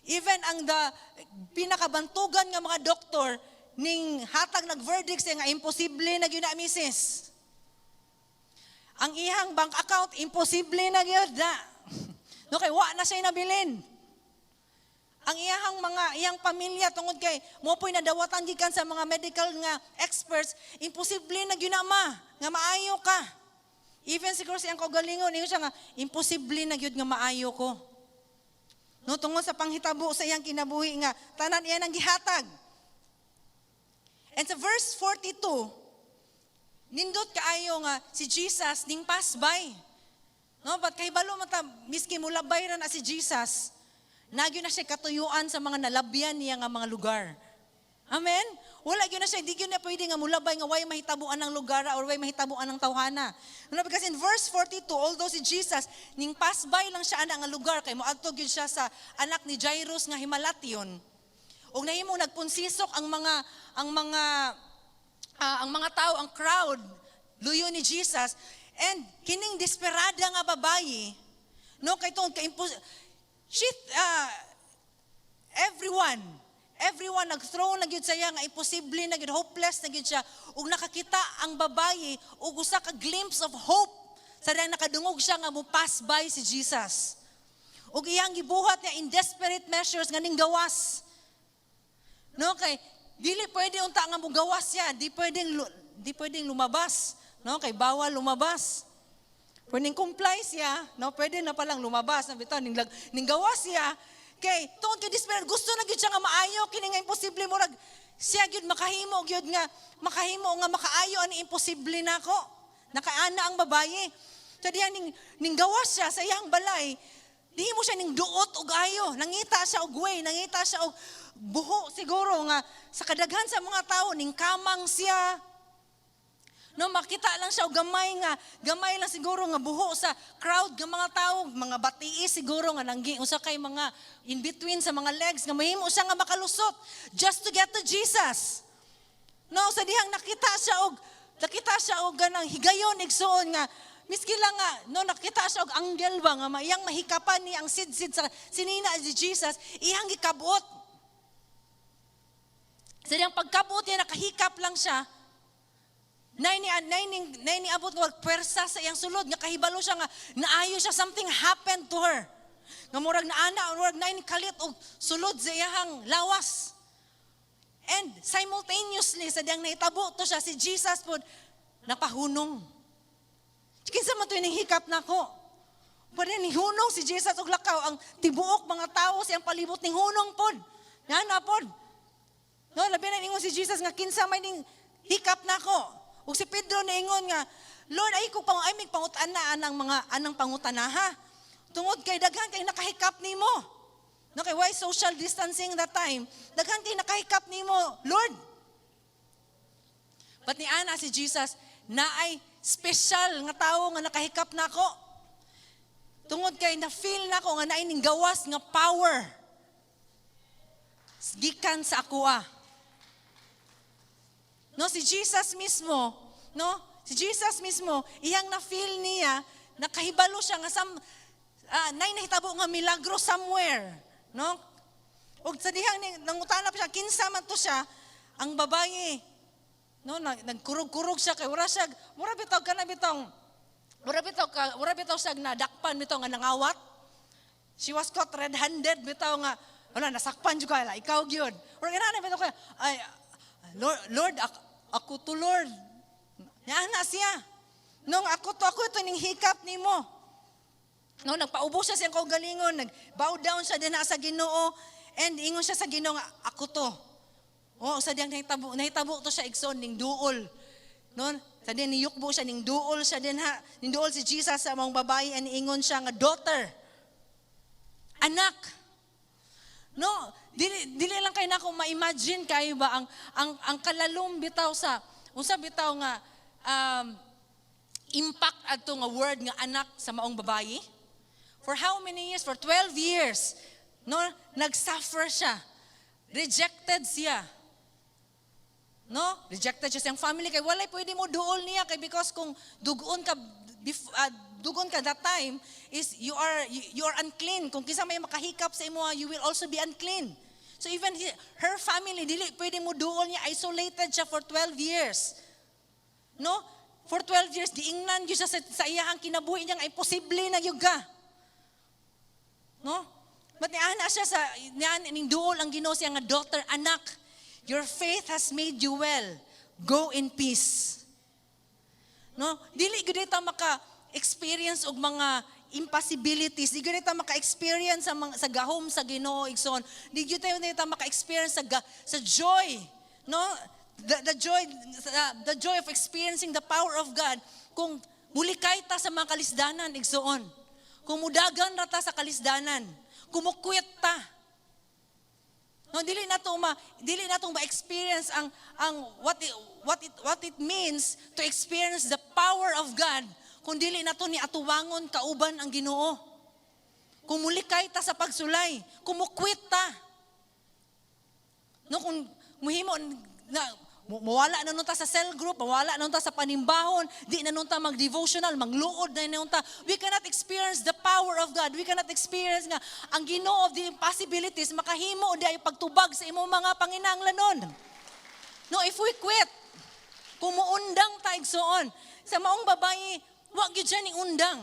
Even ang pinakabantugan nga mga doktor ning hatag nag-verdict siya nga imposible na gyud na misis. Ang ihang bank account imposible na gyud na. No, kay wa na siya nabilin. Ang iyang pamilya tungod kay mo po'y nadawatan gikan sa mga medical nga experts, imposible na gyud na nga maayo ka. Even siguro siyang kaugalingon niyo siya nga imposible na gyud nga maayo ko. No, tungod sa panghitabo sa iyang kinabuhi nga tanan iya nang gihatag. And sa verse 42, nindot kaayo nga si Jesus ning pass by. No, but kay balo man ta miski mulabay ra na si Jesus, nagyo na siya katuyuan sa mga nalabyan niya nga mga lugar. Amen? Wala gyud na siya, di gyud na pwede nga mulabay nga way mahitabuan ng lugar or way mahitabuan ng tawhana. No, because in verse 42, although si Jesus ning pass by lang siya ana nga lugar kay moadto gyud siya sa anak ni Jairus nga himalation. Og nahimo nagpunsisok ang mga tao, ang crowd, luyo ni Jesus. And kining desperada nga babayi, no, kay tungod kay everyone nag-throw na gyud sa iya nga imposible na gyud, hopeless na gyud siya, ug nakakita ang babayi og usa ka glimpse of hope sa dayang nakadungog siya nga mo pass by si Jesus. Ug iyang gibuhat niya in desperate measures nga ning gawas. No, kay dili pwede unta nga mo gawas siya, di pwedeng lumabas, no, kay bawal lumabas. Kung ning comply siya, no, pwede na palang lumabas na bitaw ning gawas siya. Kay tungod kay despair gusto na gyud siya nga maayo kini nga imposible murag siya gyud makahimo gyud nga makaayo ani imposible nako. Nakaana ang babaye. So diyan ning gawas siya sa iyang balay, di mo siya ning duot og ayo. Nangita siya og way, nangita siya og buho siguro nga sa kadaghan sa mga tao ning kamang siya. No, makita lang siya og gamay lang siguro nga buho sa crowd nga mga tao, mga batiis siguro nga nanggi usa kay mga in between sa mga legs nga mahimo siya nga makalusot just to get to Jesus. No, sa dihang nakita siya og ganang higayon igsoon nga miski lang nga no nakita siya og anghel ba nga maiyang mahikapan ni ang sidsid sa sinina si Jesus, iyang gikabot. Sa dihang pagkabot niya nakahikap lang siya. Nay ni abot nga pwersa sa iyang sulod nga kahibalo siya nga naayo siya, something happened to her. Nga murag naana murag nay ni kalit og sulod sa iyang lawas. And simultaneously sa diyang naitabo to siya si Jesus pod napahunong. Kinsa man to ning hikap nako. Pwede ni hunong si Jesus og lakaw ang tibuok mga tao siyang palibot ning hunong pod. Nana pod. No, labi na ingon si Jesus nga kinsa may ning hikap nako. Ug si Pedro niingon nga, Lord, ay mig pangutan-an anang pangutanaha. Tungod kay daghan kay nakahikap nimo. No kay why social distancing that time? Daghan kay nakahikap nimo, Lord. But ni ana si Jesus na ay special nga tawo nga nakahikap nako. Tungod kay na feel nako nga naay ning gawas nga power. Gikan sa akoa. No, si Jesus mismo, iyang na-feel niya, nakahibalo siya nga nahitabo nga milagro somewhere, no? Ug sa dihang nangutana pa siya kinsa man to siya, ang babae, no, nagkurog-kurog siya kay mura bitaw siya nadakpan bitaw nga nangawat. She was caught red-handed bitaw nga wala nasakpan jud kay ikaw gyud. Or inana bitaw kay ay Lord, ako to Lord. Yaana siya. Nung ako to ning hikap nimo. No, nagpaubos siya siyang kaugalingon, nag-bow down siya din sa Ginoo, and ingon siya sa Ginoo nga ako to. Oh, sa diyang nahitabo to siya igsoon ning duol. No, sa diyang niyukbo siya ning duol siya din ha. Ning duol si Jesus sa among babae and ingon siya nga daughter. Anak. No, dili lang kay nako ma-imagine kayo ba ang kalalom bitaw sa unsa bitaw nga impact adto nga word nga anak sa maong babayi. For how many years? For 12 years. No, nagsuffer siya. Rejected siya. No, rejected siya siyang family kay walay pwede mo duol niya kay because kung dugon ka that time is you are unclean. Kung kinsa may makahikap sa imo, you will also be unclean. So even her family dili pwede mo duol niya, isolated siya for 12 years. No? For 12 years diingnan gyud siya sa iyang kinabuhi niya nga imposible na gyud ka. No? But niana siya sa ning duol ang Ginoo siya nga daughter, anak, your faith has made you well. Go in peace. No? Dili gyud ta maka-experience og mga impossibilities. Di gyud ta maka-experience sa gahom sa Ginoo igsoon. Di gyud ta maka-experience sa joy. No? The joy of experiencing the power of God kung mulikay ta sa mga kalisdanan igsoon. Kung mudagan ra ta sa kalisdanan, kumukwit ta. No, dili na to ma-experience ang what it means to experience the power of God kung dili na to ni atuwangon kauban ang Ginoo. Kung mulikay ta sa pagsulay, kumukwit ta. No, kung muhimo na mawala na nun ta sa cell group, mawala na nun ta sa panimbahon, di na nun ta mag-devotional, magluod na nun ta. We cannot experience the power of God. We cannot experience nga ang Ginoo of the impossibilities, makahimo di ay pagtubag sa imong mga panginahanglanon. No, if we quit, kung muundang ta igsoon, sa maong babae, wa gyud siya ning undang.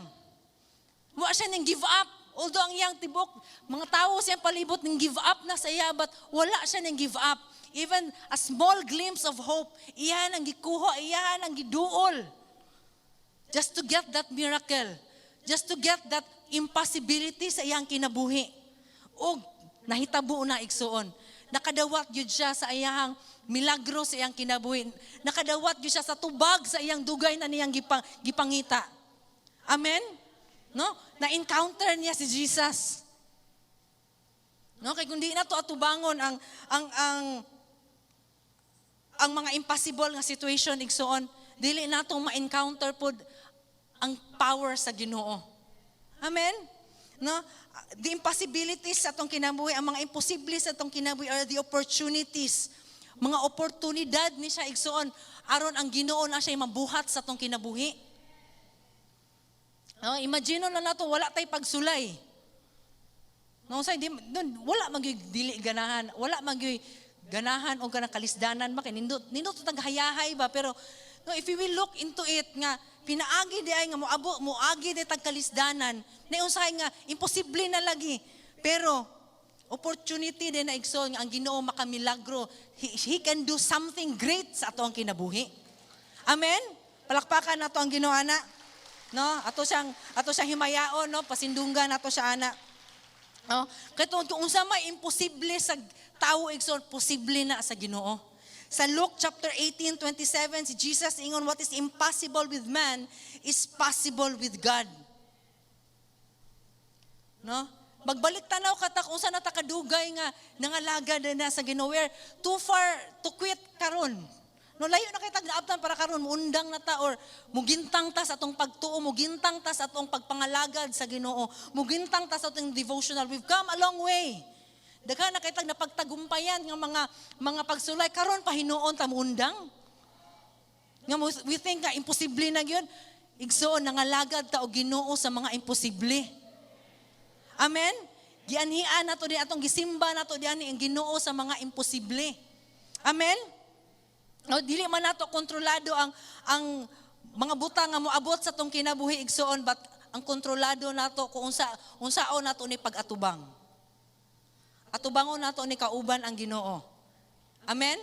Wa siya ning give up. Although ang iyang tibok, mga tao siyang palibot ning give up na sa iya, but wala siya ning give up. Even a small glimpse of hope, iyan ang gikuha, iyan ang giduol. Just to get that miracle. Just to get that impossibility sa iyang kinabuhi. O nahitabo na igsuon. Nakadawat yun siya sa iyang milagro sa iyang kinabuhi. Nakadawat yun siya sa tubag sa iyang dugay na niyang gipangita. Amen? No? Na-encounter niya si Jesus. No, kay kundi na to atubangon ang mga impossible nga situation igsuon, dili nato ma-encounter pod ang power sa Ginoo. Amen? No? The impossibilities sa atong kinabuhi, ang mga imposible sa atong kinabuhi are the opportunities. Mga oportunidad ni siya igsuon aron ang Ginoo na siya mabuhat sa atong kinabuhi. No, imagine na nato wala tay pagsulay. No, say wala magyud dili ganahan, wala magyud ganahan o kanang kalisdanan ba kay nindot tag hayahay ba, pero no, if we will look into it nga pinaagi di ay nga moagi di tag kalisdanan, na usahay nga imposible na lagi, pero opportunity din na igsoon nga ang Ginoo makamilagro. He can do something great sa ato ang kinabuhi. Amen. Palakpakan nato ang Ginoo ana. No, ato siyang himayaon, no, pasindunggan nato siya ana. No, kay kung unsa may imposible sa tao igsoon, posible na sa Ginoo. Sa Luke chapter 18:27, si Jesus ingon, what is impossible with man is possible with God. No? Magbalik tanaw kata kung saan natakadugay nga nangalagad na sa Ginoo. We're too far to quit karon. No, layo na kita naabtan para karon muundang na ta or mugintang ta sa atong pagtuo, mugintang ta sa atong pagpangalagad sa Ginoo, mugintang ta sa atong devotional. We've come a long way. Daghan na kitag napagtagumpayan ng mga pagsulay karon pa hinuon ta muundang. Nga we think nga imposible na gyud. Igsoon nangalagad ta og Ginoo sa mga imposible. Amen. Gianhian nato di atong gisimba nato diani ang Ginoo sa mga imposible. Amen. No, dili man nato kontrolado ang mga butang nga moabot sa tong kinabuhi igsoon, but ang kontrolado nato kung unsaon nato ni pag-atubang. Atubangon nato ni kauban ang Ginoo. Amen?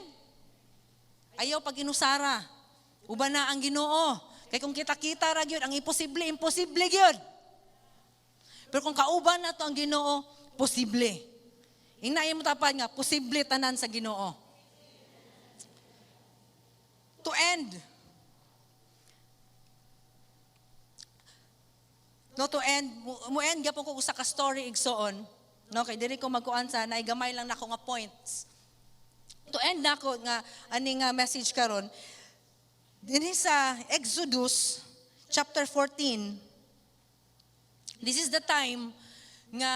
Ayaw pag inusara. Uban na ang Ginoo. Kay kung kita-kita ra gyud ang imposible gyud. Pero kung kauban nato ang Ginoo, posible. Ingnaay mo tapad nga posible tanan sa Ginoo. To end, mo end gyapon ko usa ka story igsoon. No, kay diri ko magkuan sa naigamay lang nako nga points. To end nako nga ani nga message karon. Dinhi sa Exodus chapter 14. This is the time nga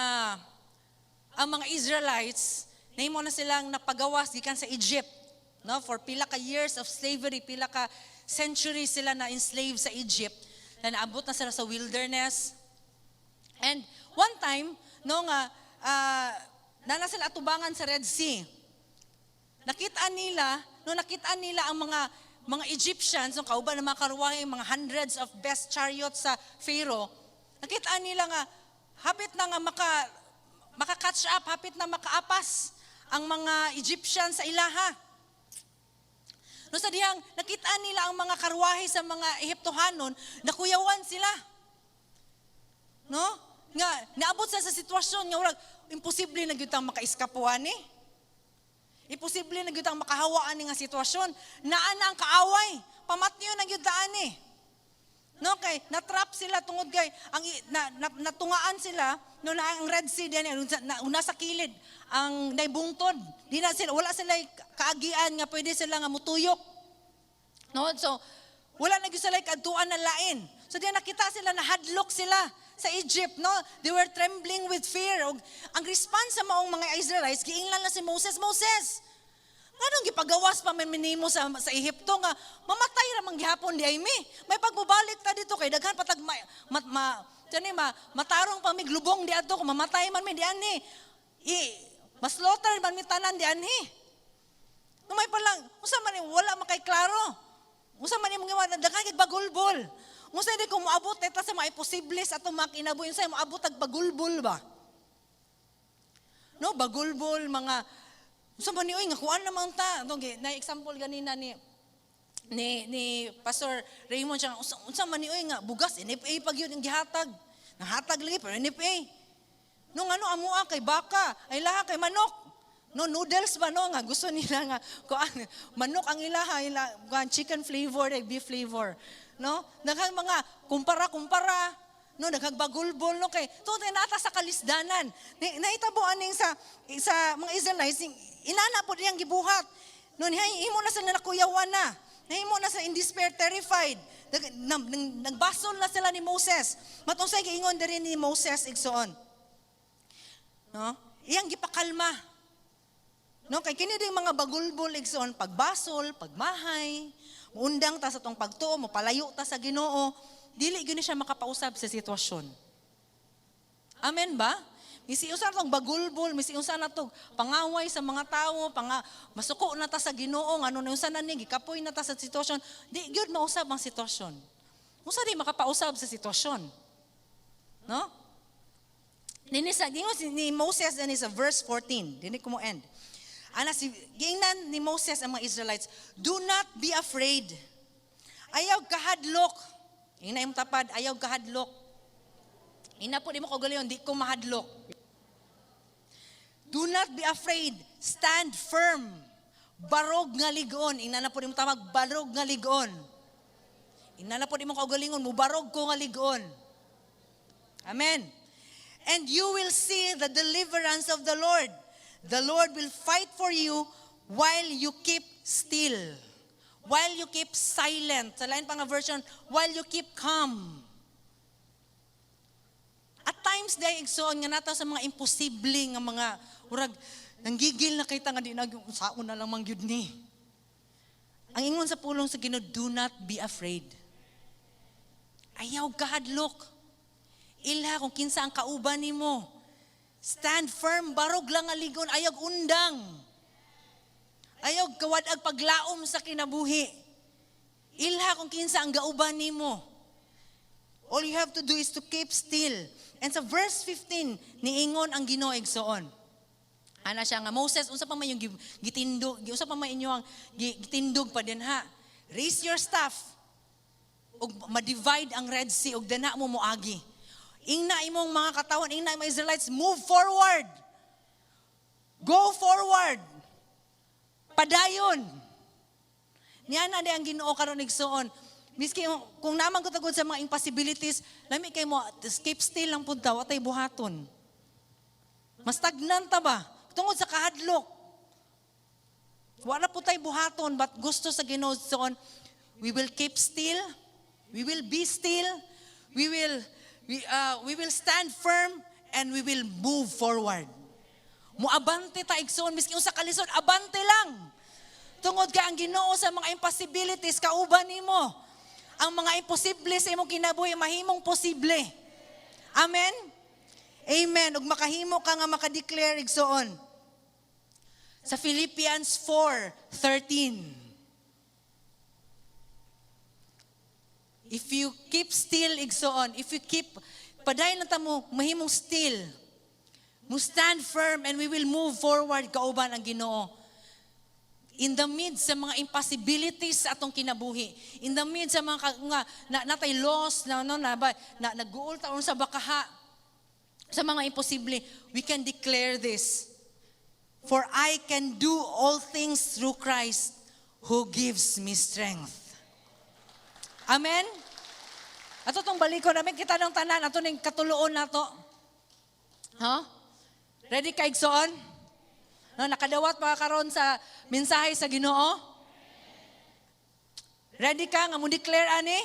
ang mga Israelites nahimo na silang napagawas gikan sa Egypt. No, for pila ka years of slavery, pila ka centuries sila na enslaved sa Egypt. Na naabot na sila sa wilderness. And one time, no nga nana sila atubangan sa Red Sea. Nakita nila ang mga Egyptians, no, kauban ng mga karuwahe, mga hundreds of best chariots sa Pharaoh. Nakita nila nga hapit na nga maka-catch up, hapit na makaapas ang mga Egyptians sa ilaha. No, sa diyang nakita nila ang mga karwahe sa mga Ehiptohanon, nakuyawan sila. No? Nga naabot sa sitwasyon nga wala imposible na gyud ang makaiskapuan ni. Imposible na gyud ang makahawaan ni nga sitwasyon. Naa na ang kaaway, pamatyo na gyud daan ni. No, kay natrap sila tungod kay ang natungaan sila no na ang Red Sea diyan una sa kilid ang naibungtod. Di na sila wala sila kaagian nga pwede sila nga mutuyok. No, so wala na gyud sila kadtuan na lain. So diyan nakita sila na hadlok sila sa Egypt, no? They were trembling with fear. Og ang response sa maong mga Israelites giingnan na si Moses, anong gipagawas pa man minimo sa Ehipto nga mamatay ra man gihapon di ay mi. May pagbabalik ta dito kay daghan patag matarong pa mi glubong di adto kung mamatay man mi di ani. Maslaughter man mi tanan di ani. Numay pa lang, unsa man wala makay klaro. Unsa man imong giwa daghan kay bagulbol. Unsa di ko moabot eta sa mga imposible sa atong mga kinabuhi unsa moabot tag bagulbol ba? No, bagulbol mga unsa man ni oy nga kuan naman ta. Na example ganina ni ni Pastor Raymond siya, unsa man ni oy nga bugas NFA pag yun ang gihatag. Nahatag lagi pero NFA. No ano amoa kay baka, ay laha kay manok. No noodles ba no nga gusto nila nga kuan manok ang ilaha chicken flavor, beef flavor. No? Daghang mga kumpara. No naghagbagulbol no kay tutoy nata sa kalisdanan. Nahitaboan ning sa mga Israelites inana pod iyang gibuhat. No himo na sa nakuyawan na. Nahimo na sa in despair, terrified. Nagbasol na sila ni Moses. Matong say giingon diri ni Moses igsoon. No? Iyang gipakalma. No, kay kini ding mga bagulbol igsoon, pagbasol, pagmahay, muundang ta sa tong pagtuo, mopalayo ta sa Ginoo, dili gyud siya makapausab sa sitwasyon. Amen ba? Misiusan tong bagulbol, misiusan na tong pangaway sa mga tawo, masuko na ta sa Ginoo, ngano na usan na ni gikapoy na ta sa sitwasyon, di gyud mausab ang sitwasyon. Unsa di makapausab sa sitwasyon? No? Ni Moses ani sa verse 14, dili ko mo end. Giingnan ni Moses ang mga Israelites, do not be afraid. Ayaw kahadlok. Ina imong tapad, ayaw kahadlok. Ina po di mo ko galiyon, di ko mahadlok. Do not be afraid. Stand firm. Barog nga ligon. Ina na po di mo tamag, barog nga ligon. Ina na po di mo kaugalingon, mubarog ko nga ligon. Amen. And you will see the deliverance of the Lord. The Lord will fight for you while you keep still. While you keep silent. Sa lain pa nga version, while you keep calm. At times day igsoon nga nata sa mga imposible nga mga urag nanggigil na kita nga di na saon na lang mangyud ni. Ang ingon sa pulong sa Ginoo, do not be afraid. Ayaw kahadlok. Ilha kung kinsa ang kauban nimo. Stand firm, barog lang aligon, ayag undang. Ayog kawadag paglaom sa kinabuhi. Ilha kung kinsa ang gauban nimo. All you have to do is to keep still. And sa verse 15, niingon ang Ginoo igsoon. Ana siya nga, Moses, unsa pa man yung gitindog, unsa pa man inyo ang gitindog pa din ha. Raise your staff. Og ma-divide ang Red Sea og dana mo moagi. Ingna imong mga katawan, ingna imong Israelites, move forward. Go forward. Padayon. Niya na di ang Ginoo karon igsoon. Miski kung naman ko tagod sa mga impossibilities, lami kay mo keep still lang punta, watay buhaton. Mas tagnan ta ba? Tungod sa kahadlok. Wala po tay buhaton, but gusto sa Ginoo igsoon, we will keep still. We will be still. We will stand firm and we will move forward. Muabante ta igsoon miski usa ka lisod, abante lang. Tungod ka ang Ginoo sa mga impossibilities kauban nimo. Ang mga imposible sa imong kinabuhi mahimong posible. Amen. Amen. Ug makahimo ka nga makadeclare igsoon. Sa Philippians 4:13. If you keep still, igsoon, if you keep, padayon lang ta mo, mahimong still. Mo stand firm and we will move forward, kauban ang Ginoo. In the midst sa mga impossibilities sa atong kinabuhi, in the midst sa mga natay loss, nag-uol taon sa bakaha, sa mga imposible, we can declare this. For I can do all things through Christ who gives me strength. Amen? Ato tong balikon namin kita ng tanan, ato ning katuloon nato. Huh? Ready ka igsoon? No, nakadawat pa karon sa mensahe sa Ginoo? Ready ka nga mo declare ani?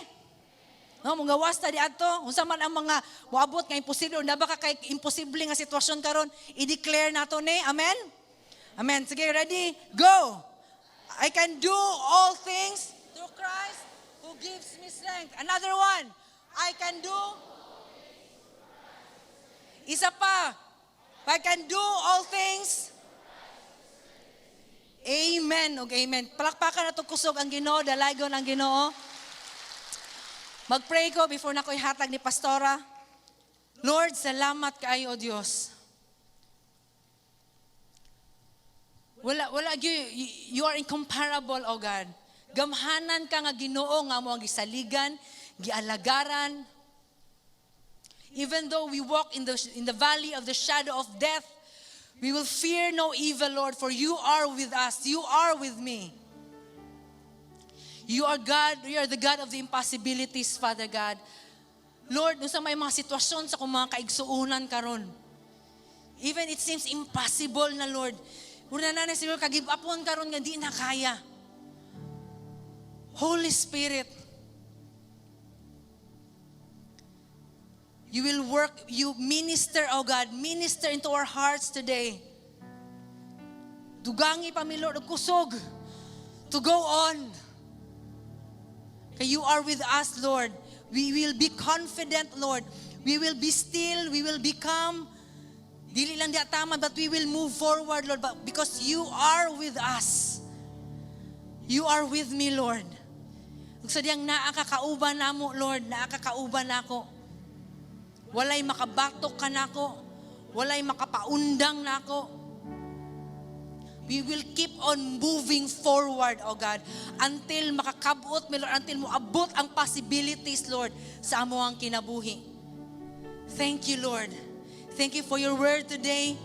No, mong gawas ta di adto, unsa man ang mga moabot nga imposible, unda ba ka kay imposible nga sitwasyon karon, i-declare nato ni. Amen? Amen. Sige, ready? Go. I can do all things through Christ who gives me strength. Another one. I can do. Isa pa. I can do all things. Amen. Okay, amen. Palakpakan na ito kusog ang Ginoo, dalagon ang Ginoo. Mag-pray ko before na ko ihatag ni Pastora. Lord, salamat kaayo, O Diyos. You are incomparable, O God. Gamhanan ka nga Ginoo nga mo ang gisaligan, gialagaran. Even though we walk in the valley of the shadow of death, we will fear no evil, Lord, for you are with us. You are with me. You are God. You are the God of the impossibilities, Father God. Lord, nung sa may mga sitwasyon sa kung mga kaigsuunan karon, even it seems impossible na, Lord, una na siguro kag-give upon karon nga di na kaya. Holy Spirit, you will work, you minister, oh God, minister into our hearts today. Dugangi pa mi, Lord, kusog to go on. Kaya you are with us, Lord. We will be confident, Lord. We will be still, we will become, dili lang di tama, but we will move forward, Lord, but because you are with us. You are with me, Lord. Sa diyang naakakauban na mo, Lord, naakakauban ako. Walay makabatok ka nako. Walay makapaundang nako. We will keep on moving forward, oh God, until makakabot, Lord, until moabot ang possibilities, Lord, sa amo ang kinabuhi. Thank you, Lord. Thank you for your word today.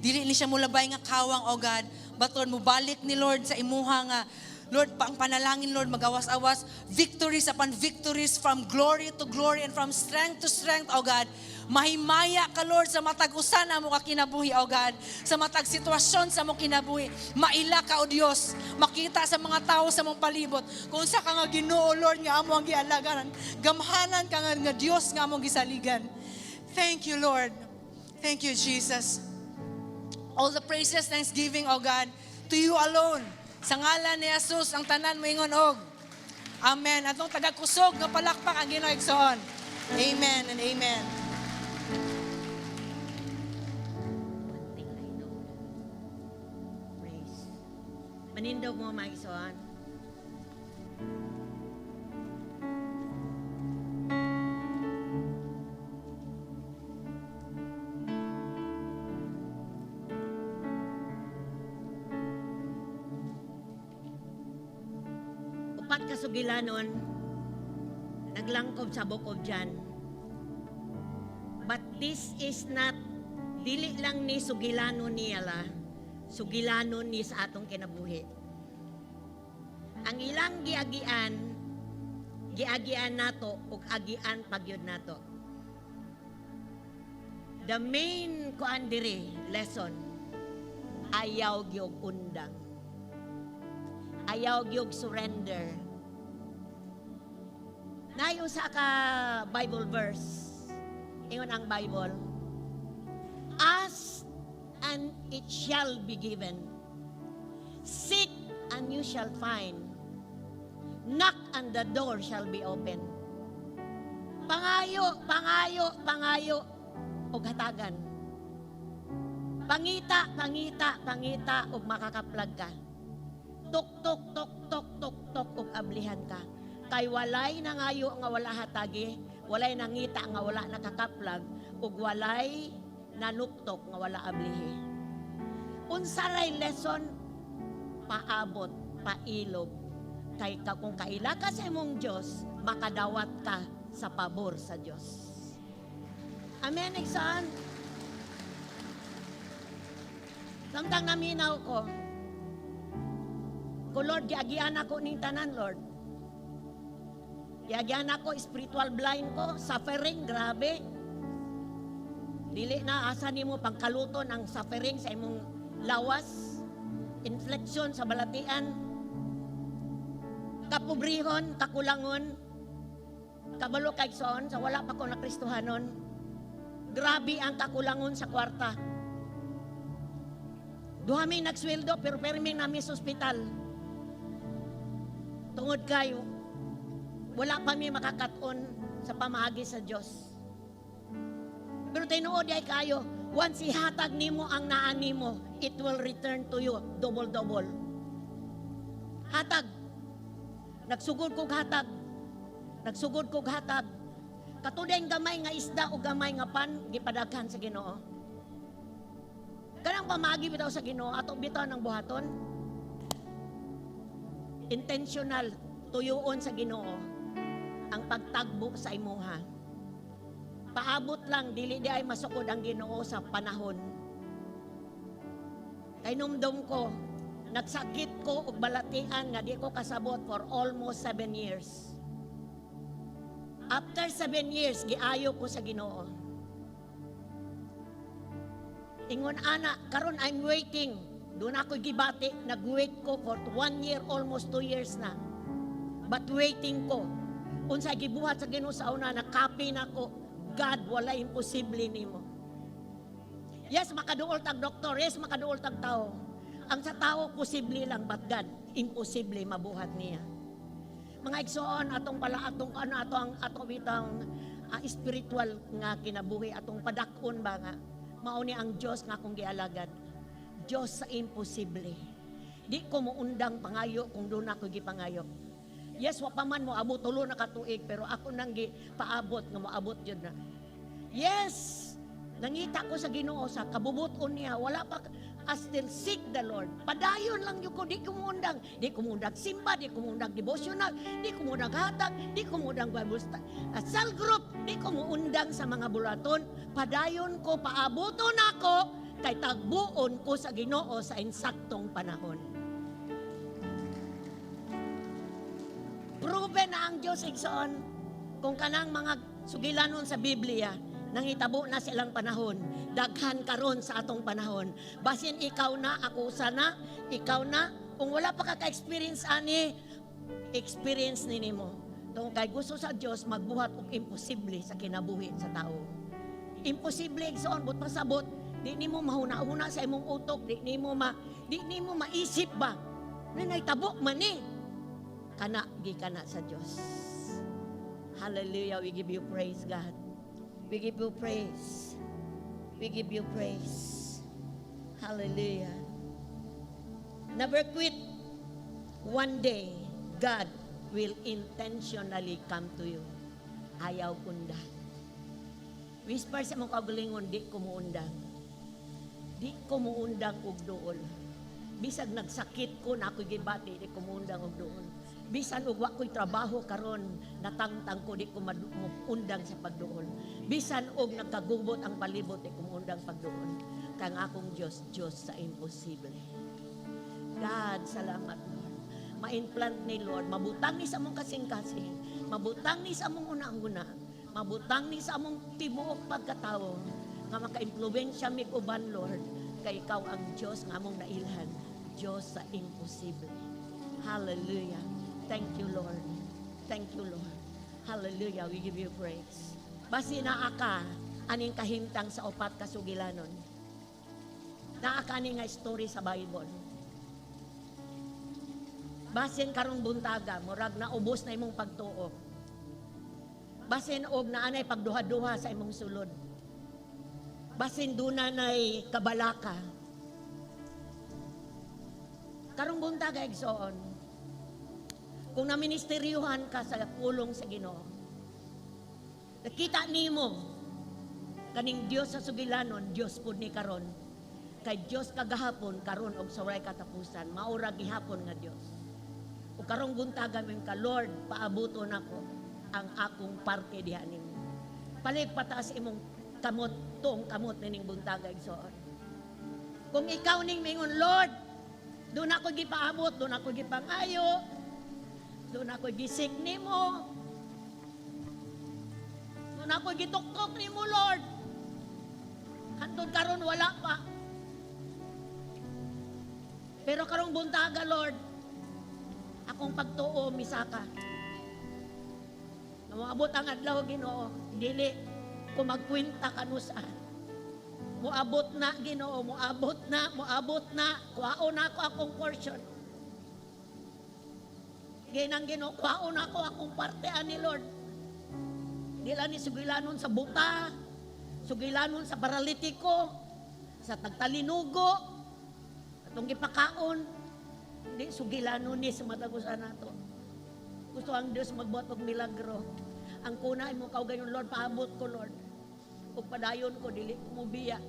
Dili ni siya mulabay nga kawang, oh God, but Lord, mubalik ni Lord sa imuha nga, Lord, pang panalangin, Lord, magawas-awas, victories upon victories, from glory to glory and from strength to strength, oh God. Mahimaya ka, Lord, sa matag usa na mo ka kinabuhi, oh God. Sa matag sitwasyon sa mo kinabuhi. Maila ka, oh Dios. Makita sa mga tao sa mong palibot. Kung sa ka nga Ginoo, Lord, nga amo ang gialagaran. Gamhanan ka nga Dios nga among gisaligan. Thank you, Lord. Thank you, Jesus. All the praises, thanksgiving, oh God, to you alone. Sa ngalan ni Jesus, ang tanan mo ingon og. Amen. Atong tagakusog nga palakpak ang Ginoo igsoon. Amen and amen. Manindog mo, Maison. Upat ka sugilanon, naglangkob sa bukod dyan. But this is not, dili lang ni sugilanon niyala, sugilanon ni sa atong kinabuhi. Ang ilang giagian nato ug agian pagyud nato. The main kuan diri lesson, ayaw gyud undang. Ayaw gyud surrender. Nayo sa ka Bible verse. Ingon ang Bible. Ask and it shall be given. Seek and you shall find. Knock and the door shall be open. Pangayo, pangayo, pangayo, ug hatagan. Pangita, pangita, pangita, ug makakaplag ka. Tok, tok, tok, tok, tok, tok, ug ablihan ka. Kay walay nangayo nga wala hatagi, walay nangita nga wala nakakaplag, ug walay nanuktok nga wala ablihi. Unsaray lesson, paabot, pailog. Kay kung kaila ka sa imong Diyos, makadawat ka sa pabor sa Diyos. Amen, igsoon. Samtang naminaw ko, Lord, giagian ako ning tanan, Lord. Giagian ako, spiritual blind ko, suffering, grabe. Dili na asa nimo pangkaluton ang suffering sa imong lawas, inflection sa balatian, kapobrihon, kakulangon, kabalo kay son sa wala pa ko na Kristohanon. Grabe ang kakulangon sa kwarta. Duha mi nagsweldo pero perming nami sa ospital. Tungod kayo, wala pa mi makakaton sa pamaagi sa Dios. Pero tinuod ay kayo, once ihatag nimo ang naa nimo, it will return to you double-double. Hatag. Nagsugod kog hatag. Nagsugod kog hatag. Katuday gamay nga isda o gamay nga pan, gipadaghan sa Ginoo. Kanang pamagi bitaw sa Ginoo, ato bitaw ng buhaton. intentional tuyoon sa Ginoo ang pagtagbo sa imuha. Paabot lang dili di ay masukod ang Ginoo sa panahon. Kay numdum ko, nagsakit ko og balatian nga di ko kasabot for almost 7 years. After 7 years, giayo ko sa Ginoo. Ingon ana, karon I'm waiting. Doon ako gibati, nag-wait ko for 1 year, almost 2 years na. But waiting ko. Unsa gibuhat sa Ginoo sa una, nakapi na ko. God, wala imposible nimo. Yes, makaduol tag doktor. Yes, makaduol tag tao. Ang sa tao, posible lang, but God, imposible mabuhat niya. Mga igsoon, atong bitang spiritual nga kinabuhi, atong padakon ba nga, mauni ang Diyos nga akong gialagad. Diyos sa imposible. Di ko muundang pangayo kung doon ako gipangayo. Yes, wa pa man mo abot tulo na katuig, pero ako nang paabot nga moabot jud na. Yes, nangita ko sa Ginoo sa kabubuton niya, wala pa I still seek the Lord. Padayon lang yun ko, di ko mundang simba, di ko mundang devotional, di ko mundang hatag, di ko mundang Bible cell group, di ko mundang sa mga bulaton. Padayon ko, paabuton ako, kay tagbuon ko sa Ginoo sa insaktong panahon. Proven na ang Diyos igsoon kung kanang mga sugilanon sa Biblia nangitabo na silang panahon, daghan karon sa atong panahon. Basin ikaw na, ako sana, ikaw na, kung wala pa ka-experience ani, experience nimo. Tungkol kay gusto sa Diyos magbuhat og imposible sa kinabuhi sa tao. Imposible igsoon but pasabot, di nimo mahuna-huna sa imong utok, di nimo maisip ba. Nay tabo man ni. Kana gikana sa Diyos. Hallelujah, we give you praise, God. We give you praise. We give you praise. Hallelujah. Never quit. One day, God will intentionally come to you. Ayaw kunda. Whisper sa mong kagalingon, di ko muundang. Di ko muundang og dool. Bisag nagsakit ko na ako'y gibati, di ko muundang og dool. Bisan og wa ko'y trabaho karon, natangtang ko di ko maundang sa pagduol. Bisan og nagkagubot ang palibot di ko maundang pagduol. Kang akong Diyos, Diyos sa imposible. God, salamat Lord. Ma-implant ni Lord, mabutang ni sa among kasing-kasing, mabutang ni sa among unang-una, mabutang ni sa among tibuok pagkatao, nga maka-impluwensya mi uban Lord, kay ikaw ang Diyos nga among nailhan, Diyos sa imposible. Hallelujah. Thank you, Lord. Thank you, Lord. Hallelujah. We give you praise. Basi naa ka, aning kahimtang sa upat kasugilanon. Naa ka nga story sa Bible. Basin karong buntaga, murag na ubos na imong pagtuo. Basin og naanay pagduha-duha sa imong sulod. Basin dunay kabalaka. Karong buntaga igsoon. Kung naministeryuhan ka sa pulong sa Ginoo, nakita nimo kaning Dios sa sugilanon, Dios pud ni karon. Kay Dios kagahapon, karon og sa walay katapusan, maura gihapon nga Dios. O karong buntaga min ka, Lord, paabuton nako ang akong parte diha nimo. Palig pataas imong kamot, tuong kamot ning buntaga igsoon. Kung ikaw ning mingon, Lord, doon ako gipaabot, doon ako gipangayo, doon ako gisik nimo. Doon ako gituktok nimo, Lord. Hantod karon wala pa. Pero karong buntaga, Lord, akong pagtuo misaka. Namoabot ang adlaw Ginoo, dili ko magkwenta kanusaan. Moabot na Ginoo, moabot na, kuhaon na ako akong portion. Ginang Ginoo, kuhaon ako akong parte ani Lord. Dila ni sugilanon sa buta, sugilanon sa paralitiko, sa tagtalinugo, atong gipakaon, di sugilanon ni sa matagusan nato. Gusto ang Diyos magbuhat og milagro. Ang kunay mo kaugayon, Lord, paabot ko, Lord. Ug padayon ko, dili ko mubiya.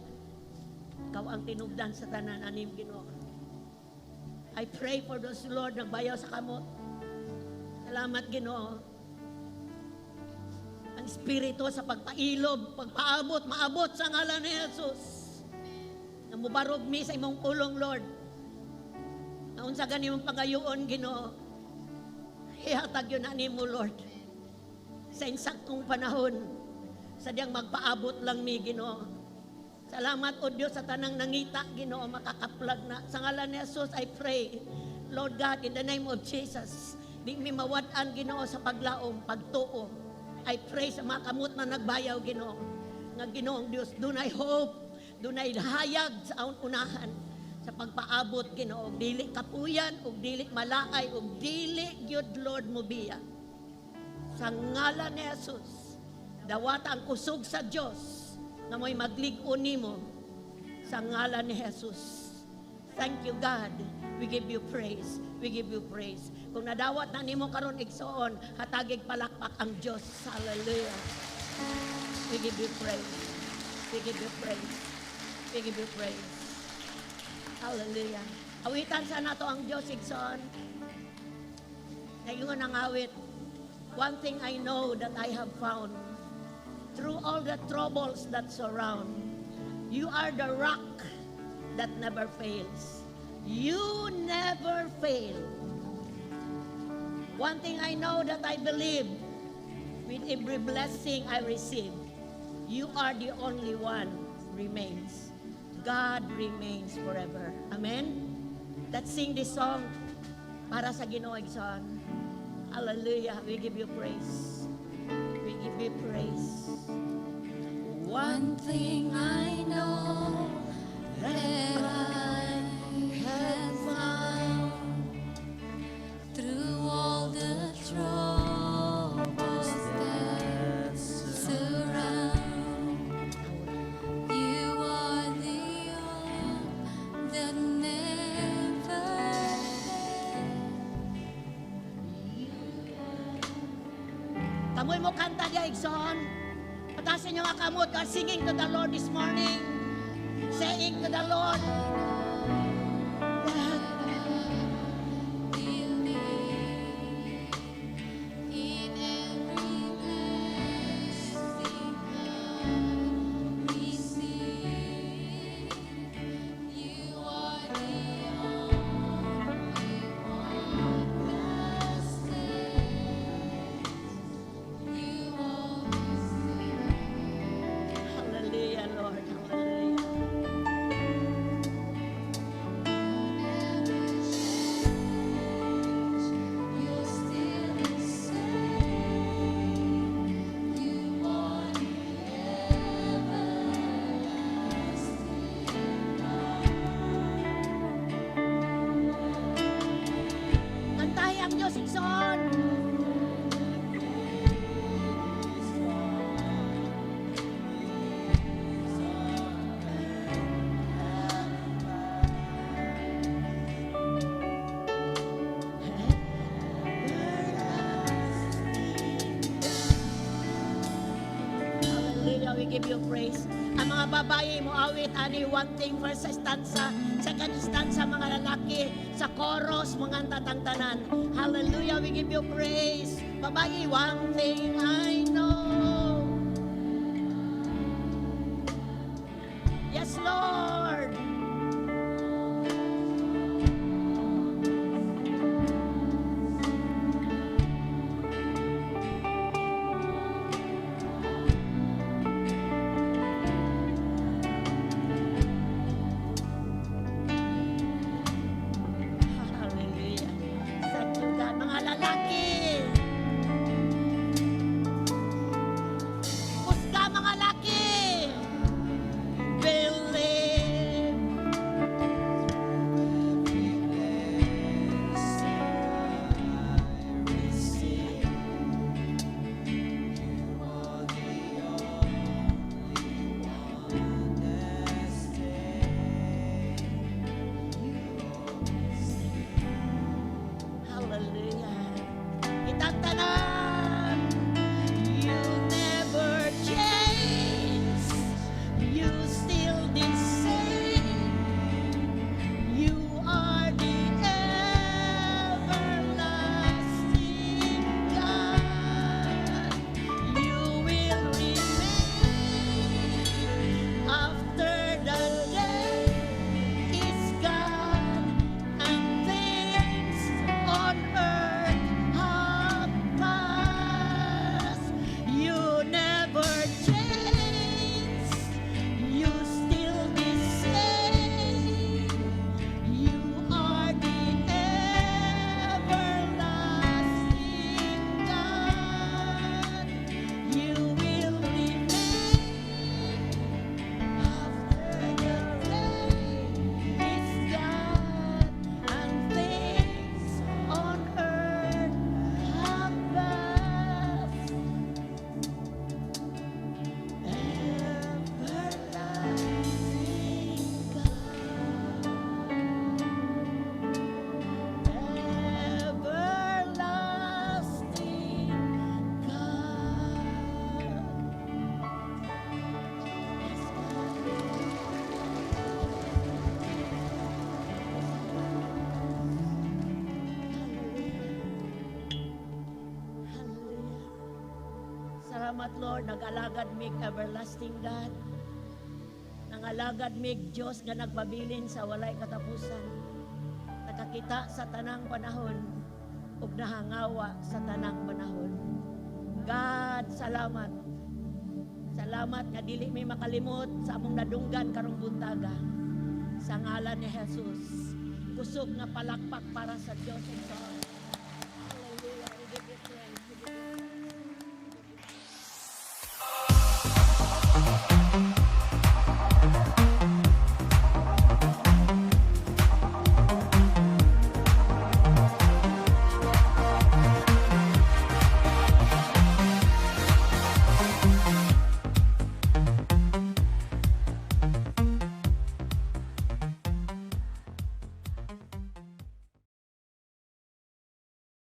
Ikaw ang tinubdan sa tanan anim Ginoo. I pray for those, Lord, nagbayaw sa kamot. Salamat, Ginoo. Ang Espiritu sa pagpailob, pagpaabot, maabot sa ngalan ni Jesus. Na mubarog mi sa imong pulong, Lord. Naun sa ganimong pagayoon, Ginoo. Ihatag yun na nimo, Lord. Sa insaktong panahon, sadyang magpaabot lang mi, Ginoo. Salamat, O Diyos, sa tanang nangita, Ginoo, makakaplag na. Sa ngalan ni Jesus, I pray, Lord God, in the name of Jesus, di mi mawad-an, Ginoo, sa paglaom, pagtuo. I pray sa mga kamot na nagbayaw, Ginoo, nga Ginoong Diyos, dunay hope, dunay hayag sa unahan, sa pagpaabot, Ginoo, dili kapuyan, ug dili malaay, ug dili gyud, Lord, mo biya. Sa ngalan ni Jesus, dawata ang kusog sa Diyos, na mo'y maglig-on nimo sa ngalan ni Jesus. Thank you, God. We give you praise. We give you praise. Kung nadawat na nimo karon igsoon, hatagig palakpak ang Diyos. Hallelujah. We give you praise. We give you praise. We give you praise. Hallelujah. Awitan sa nato ang Diyos igsoon. Nagingon ang awit. One thing I know that I have found, through all the troubles that surround, you are the rock that never fails. You never fail. One thing I know that I believe, with every blessing I receive, you are the only one remains. God remains forever. Amen? Let's sing this song para sa Ginoong Son. Hallelujah. We give you praise. We give you praise. One thing I know that I have found through all the troubles that surround, you are the one that never fails. Kamoy mo kanta diya, Igsoon. Patasin niyo nga kamot. God, singing to the Lord this morning. Saying to the Lord, hallelujah, Lord, hallelujah. Kantahin ang Diyos, Ikson. Hallelujah, we give you praise. Ang mga babae mo awit ani one thing first stanza, second stanza mga lalaki sa chorus mga tatangtanan. Hallelujah, we give you praise. Babae, one thing I know. Yes, Lord. Hallelujah. Thank you, God. Mga lalaki. salamat, Lord, nagalagad mig everlasting God. Nangalagad mig Diyos nga nagbabilin sa walay katapusan. Nakakita sa tanang panahon ug nahangawa sa tanang panahon. God, salamat. Salamat nga dili may makalimot sa among nadunggan karong buntaga. Sa ngalan ni Jesus, kusog nga palakpak para sa Diyos.